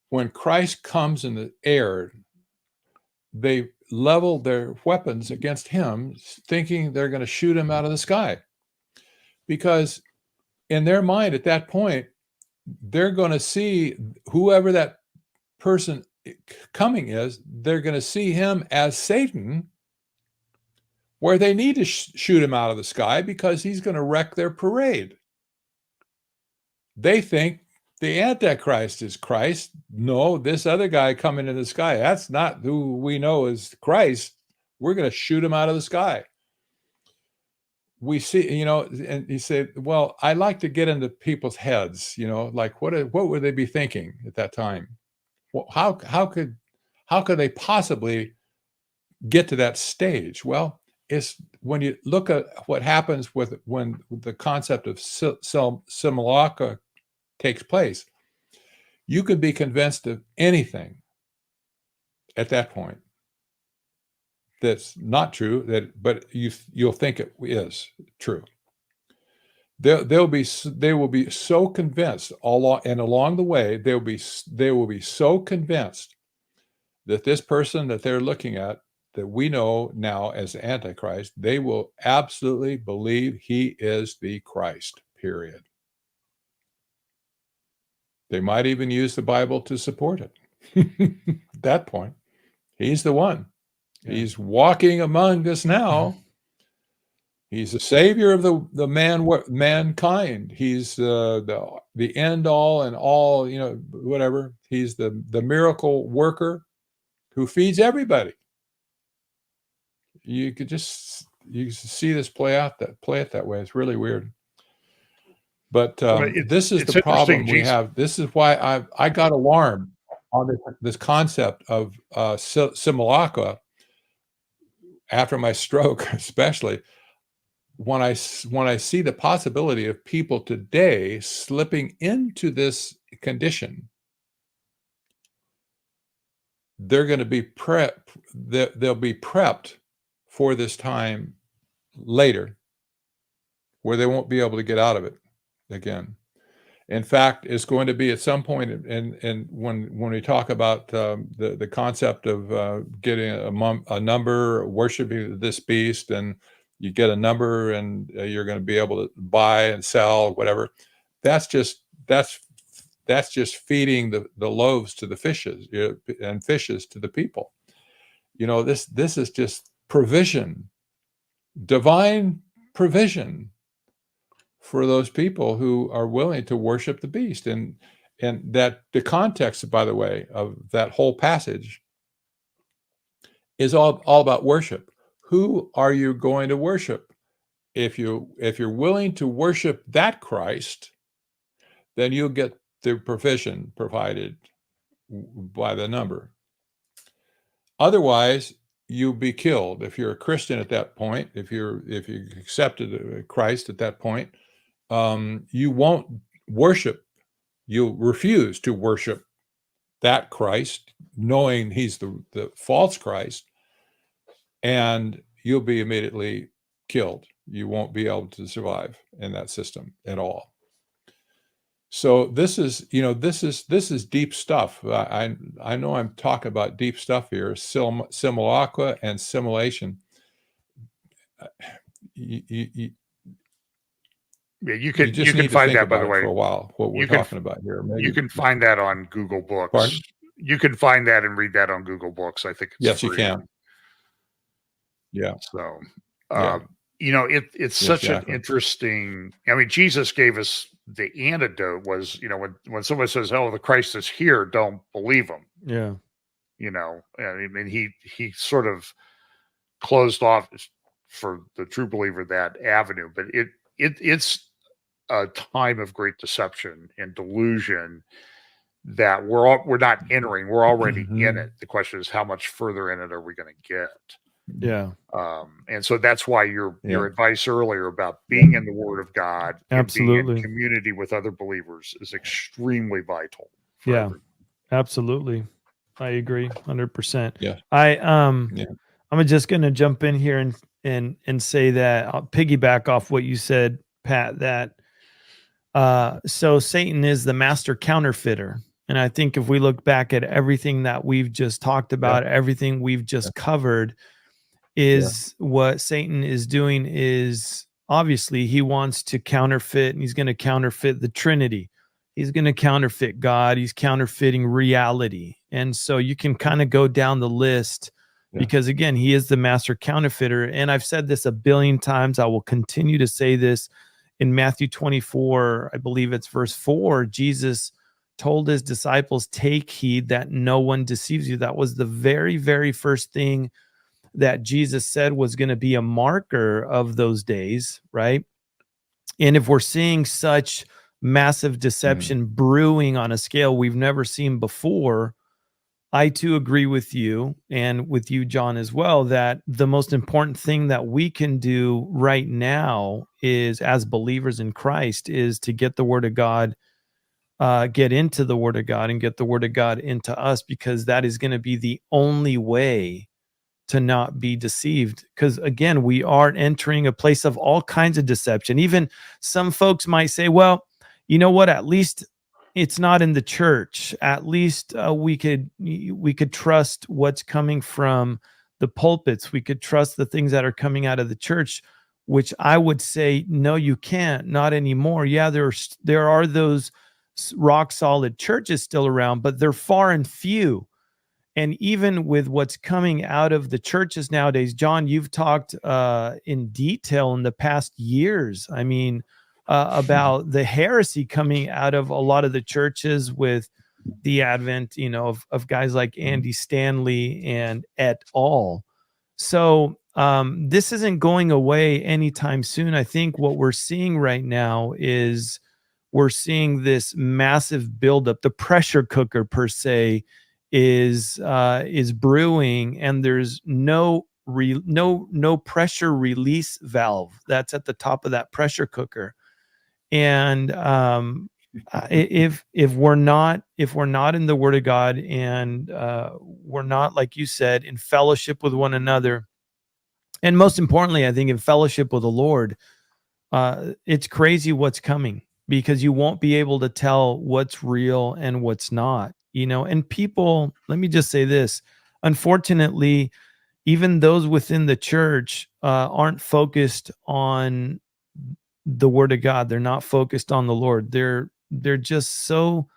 When Christ comes in the air, they level their weapons against him, thinking they're going to shoot him out of the sky. Because in their mind at that point, they're going to see whoever that person coming is, they're going to see him as Satan, where they need to shoot him out of the sky because he's going to wreck their parade. They think the Antichrist is Christ. No, this other guy coming in the sky, that's not who we know as Christ. We're going to shoot him out of the sky. We see, and you say, well, I like to get into people's heads, like what would they be thinking at that time? Well, how could they possibly get to that stage? Well, it's when you look at what happens when the concept of Simulacra takes place, you could be convinced of anything at that point that's not true, but you'll think it is true. they will be so convinced along the way, they will be so convinced that this person that they're looking at, that we know now as the Antichrist, they will absolutely believe he is the Christ, period. They might even use the Bible to support it. At that point, he's the one. Yeah. He's walking among us now. He's the savior of the mankind. He's the end all and all, whatever. He's the miracle worker who feeds everybody. You see this play it that way. It's really weird. But this is the problem we have. This is why I got alarmed on this concept of simulacra after my stroke, especially when I see the possibility of people today slipping into this condition. They're going to be they'll be prepped for this time later, where they won't be able to get out of it again. In fact, it's going to be at some point, and when we talk about the concept of getting a number, worshiping this beast, and you get a number, and you're going to be able to buy and sell, whatever. That's just feeding the loaves to the fishes, and fishes to the people. This is just provision, divine provision for those people who are willing to worship the beast. And that the context, by the way, of that whole passage is all about worship. Who are you going to worship? If you're willing to worship that Christ, then you'll get the provision provided by the number. Otherwise, you'll be killed. If you're a Christian at that point, if you accepted Christ at that point, you won't worship. You'll refuse to worship that Christ, knowing he's the false Christ, and you'll be immediately killed. You won't be able to survive in that system at all. So this is deep stuff. I know I'm talking about deep stuff here. Simulacra and simulation. You can find that, by the way, for a while. What we're talking about here. Maybe. You can find that on Google Books. Pardon? You can find that and read that on Google Books. I think it's free. You can. Yeah. So, it's such an interesting. I mean, Jesus gave us the antidote. Was when someone says, "Oh, the Christ is here," don't believe him. Yeah. I mean, he sort of closed off for the true believer that avenue, but it's a time of great deception and delusion that we're not entering. We're already in it. The question is, how much further in it are we going to get? Yeah. And so that's why your advice earlier about being in the Word of God, absolutely, and being in community with other believers is extremely vital. Yeah, everyone. Absolutely. I agree 100%. Yeah. I'm just going to jump in here and say that I'll piggyback off what you said, Pat, that so Satan is the master counterfeiter. And I think if we look back at everything that we've just talked about, everything we've just covered, is what Satan is doing is obviously he wants to counterfeit, and he's going to counterfeit the Trinity. He's going to counterfeit God. He's counterfeiting reality. And so you can kind of go down the list because, again, he is the master counterfeiter. And I've said this a billion times. I will continue to say this. In Matthew 24, I believe it's verse 4, Jesus told his disciples, take heed that no one deceives you. That was the very, very first thing that Jesus said was going to be a marker of those days, right? And if we're seeing such massive deception brewing on a scale we've never seen before, I too agree with you, and with you, John, as well, that the most important thing that we can do right now is, as believers in Christ, is to get the Word of God, get into the Word of God, and get the Word of God into us, because that is going to be the only way to not be deceived, because again, we are entering a place of all kinds of deception. Even some folks might say, well, you know what, at least it's not in the church. At least we could trust what's coming from the pulpits. We could trust the things that are coming out of the church, which I would say, no, you can't, not anymore. Yeah, there are those rock solid churches still around, but they're far and few. And even with what's coming out of the churches nowadays, John, you've talked in detail in the past years, I mean, about the heresy coming out of a lot of the churches with the advent, of guys like Andy Stanley and et al. So this isn't going away anytime soon. I think what we're seeing right now is we're seeing this massive buildup. The pressure cooker, per se, is brewing, and there's no pressure release valve that's at the top of that pressure cooker. And if we're not in the Word of God, and we're not, like you said, in fellowship with one another, and most importantly, I think in fellowship with the Lord, it's crazy what's coming, because you won't be able to tell what's real and what's not. And people, let me just say this, unfortunately, even those within the church aren't focused on the Word of God. They're not focused on the Lord. They're just so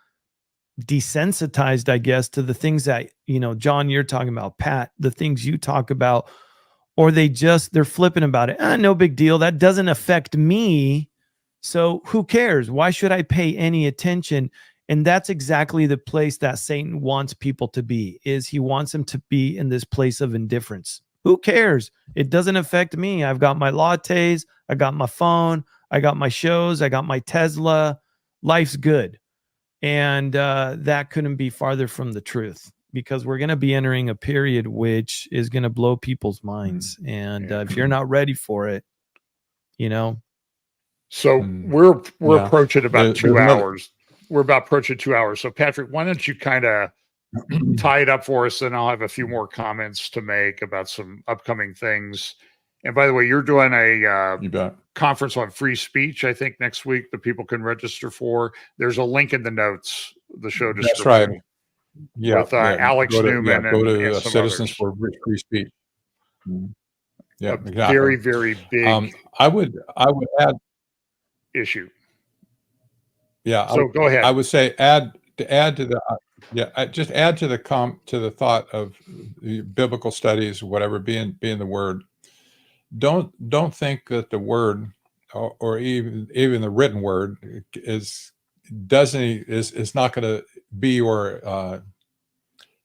desensitized, I guess, to the things that, John, you're talking about, Pat, the things you talk about, or they're flippant about it. No big deal. That doesn't affect me. So who cares? Why should I pay any attention? And that's exactly the place that Satan wants people to be, is he wants them to be in this place of indifference. Who cares? It doesn't affect me. I've got my lattes. I got my phone. I got my shows. I got my Tesla. Life's good. And that couldn't be farther from the truth, because we're going to be entering a period which is going to blow people's minds. And if you're not ready for it, So we're Yeah. approaching about There's 2 another- hours. We're about approaching 2 hours. So Patrick, why don't you kind of tie it up for us, and I'll have a few more comments to make about some upcoming things. And by the way, you're doing a You bet. conference on free speech, I think, next week that people can register for. There's a link in the notes, the show description. That's right. Yeah. With Alex Newman go to and some Citizens others. for Free Speech. Yeah, A exactly. very, very big I would add. issue. Yeah. So go ahead. I would say add to the just add to the thought of the biblical studies, whatever being the Word. Don't think that the Word or even the written Word is not going to be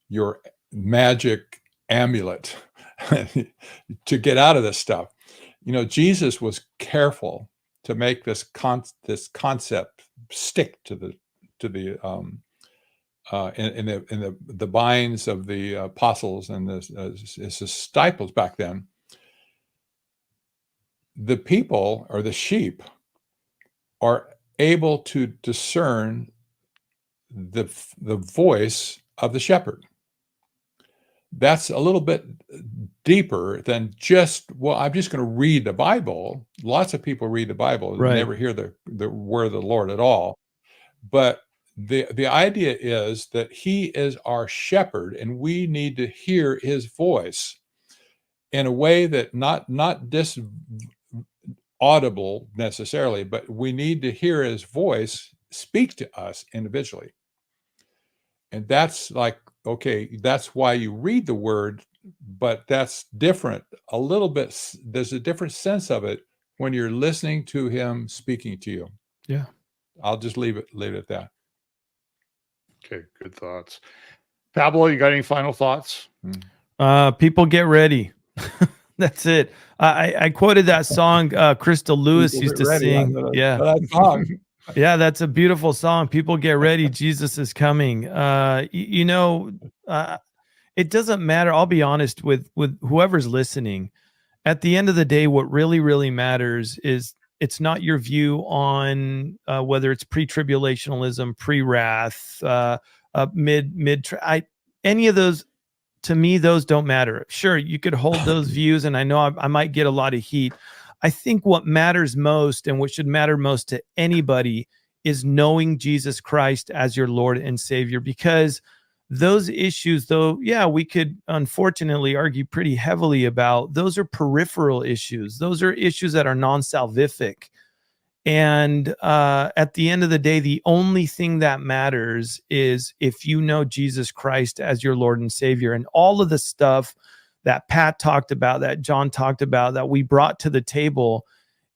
your magic amulet to get out of this stuff. Jesus was careful to make this concept stick to the in the minds of the apostles and his disciples back then. The people, or the sheep, are able to discern the voice of the shepherd. That's a little bit deeper than just, well, I'm just going to read the Bible. Lots of people read the Bible and never hear the word of the Lord at all. But the idea is that he is our shepherd, and we need to hear his voice in a way that not audible necessarily, but we need to hear his voice speak to us individually. And that's like, okay, that's why you read the word, but that's different a little bit. There's a different sense of it when you're listening to him speaking to you. Yeah. I'll just leave it at that. Okay, good thoughts. Pablo, you got any final thoughts? People get ready. That's it. I quoted that song Crystal Lewis used to sing. Yeah. That song. Yeah, that's a beautiful song. People get ready. Jesus is coming. It doesn't matter. I'll be honest with whoever's listening. At the end of the day, what really, really matters is it's not your view on whether it's pre-tribulationalism, pre-wrath, any of those. to me, those don't matter. Sure, you could hold those views, and I know I might get a lot of heat. I think what matters most, and what should matter most to anybody, is knowing Jesus Christ as your Lord and Savior, because those issues, though, yeah, we could unfortunately argue pretty heavily about, those are peripheral issues. Those are issues that are non-salvific. And at the end of the day, the only thing that matters is if you know Jesus Christ as your Lord and Savior. And all of the stuff that Pat talked about, that John talked about, that we brought to the table,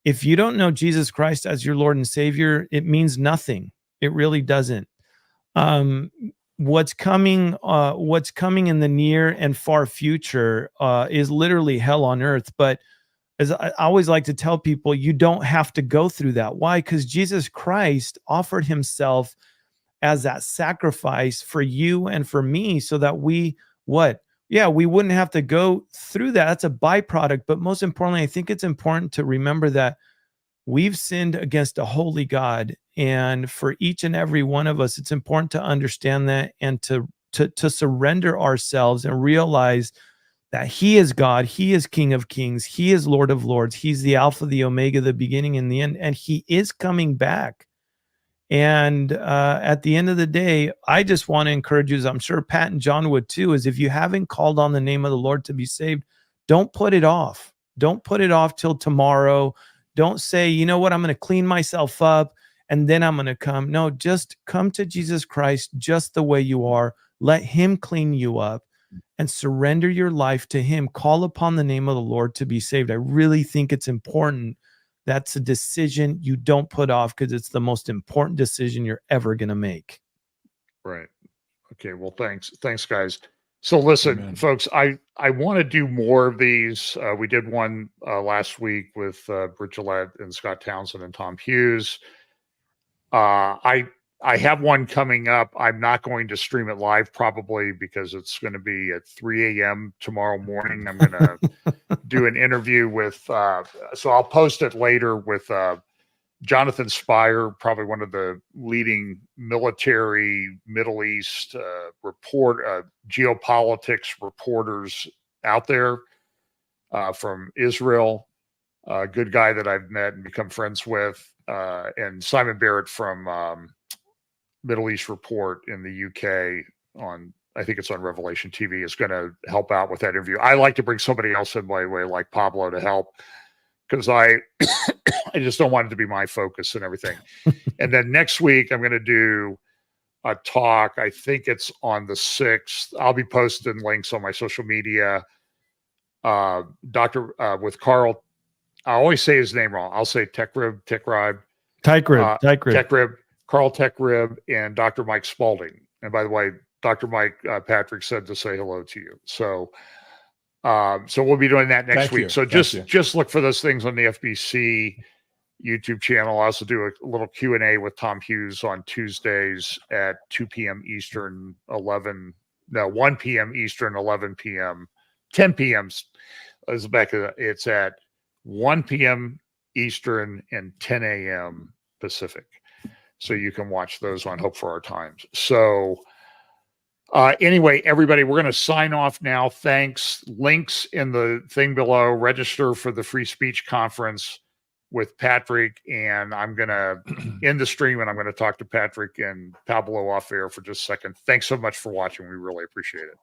if you don't know Jesus Christ as your Lord and Savior, it means nothing. It really doesn't. What's coming in the near and far future is literally hell on earth. But as I always like to tell people, you don't have to go through that. Why? Because Jesus Christ offered himself as that sacrifice for you and for me, so that we wouldn't have to go through that. That's a byproduct. But most importantly, I think it's important to remember that we've sinned against a holy God. And for each and every one of us, it's important to understand that, and to surrender ourselves and realize that he is God, he is King of Kings, he is Lord of Lords, he's the Alpha, the Omega, the beginning and the end, and he is coming back. And at the end of the day, I just want to encourage you, as I'm sure Pat and John would too, is if you haven't called on the name of the Lord to be saved, don't put it off. Don't put it off till tomorrow. Don't say, you know what, I'm going to clean myself up and then I'm going to come. No, just come to Jesus Christ just the way you are. Let him clean you up and surrender your life to him. Call upon the name of the Lord to be saved. I really think it's important. That's a decision you don't put off, because it's the most important decision you're ever going to make. Right. Okay. Well, thanks, guys. So listen, Amen. folks, I want to do more of these. We did one last week with Britt Gillette and Scott Townsend and Tom Hughes. I have one coming up. I'm not going to stream it live probably, because it's going to be at 3 a.m. tomorrow morning. I'm going to do an interview with, so I'll post it later, with Jonathan Spire, probably one of the leading military Middle East geopolitics reporters out there from Israel. A good guy that I've met and become friends with, and Simon Barrett from Middle East Report in the UK on, I think it's on Revelation TV, is going to help out with that interview. I like to bring somebody else in, by the way, like Pablo, to help, because I just don't want it to be my focus and everything. And then next week, I'm going to do a talk. I think it's on the 6th. I'll be posting links on my social media. With Carl, I always say his name wrong. I'll say Techrib, Carl Techrib, and Dr. Mike Spalding. And by the way, Dr. Mike Patrick said to say hello to you. So we'll be doing that next week. So just look for those things on the FBC YouTube channel. I also do a little Q&A with Tom Hughes on Tuesdays at 2 p.m. Eastern, 1 p.m. Eastern, 11 p.m., 10 p.m. It's at 1 p.m. Eastern and 10 a.m. Pacific. So you can watch those on Hope for Our Times. So anyway, everybody, we're going to sign off now. Thanks. Links in the thing below. Register for the Free Speech Conference with Patrick. And I'm going to end the stream, and I'm going to talk to Patrick and Pablo off air for just a second. Thanks so much for watching. We really appreciate it.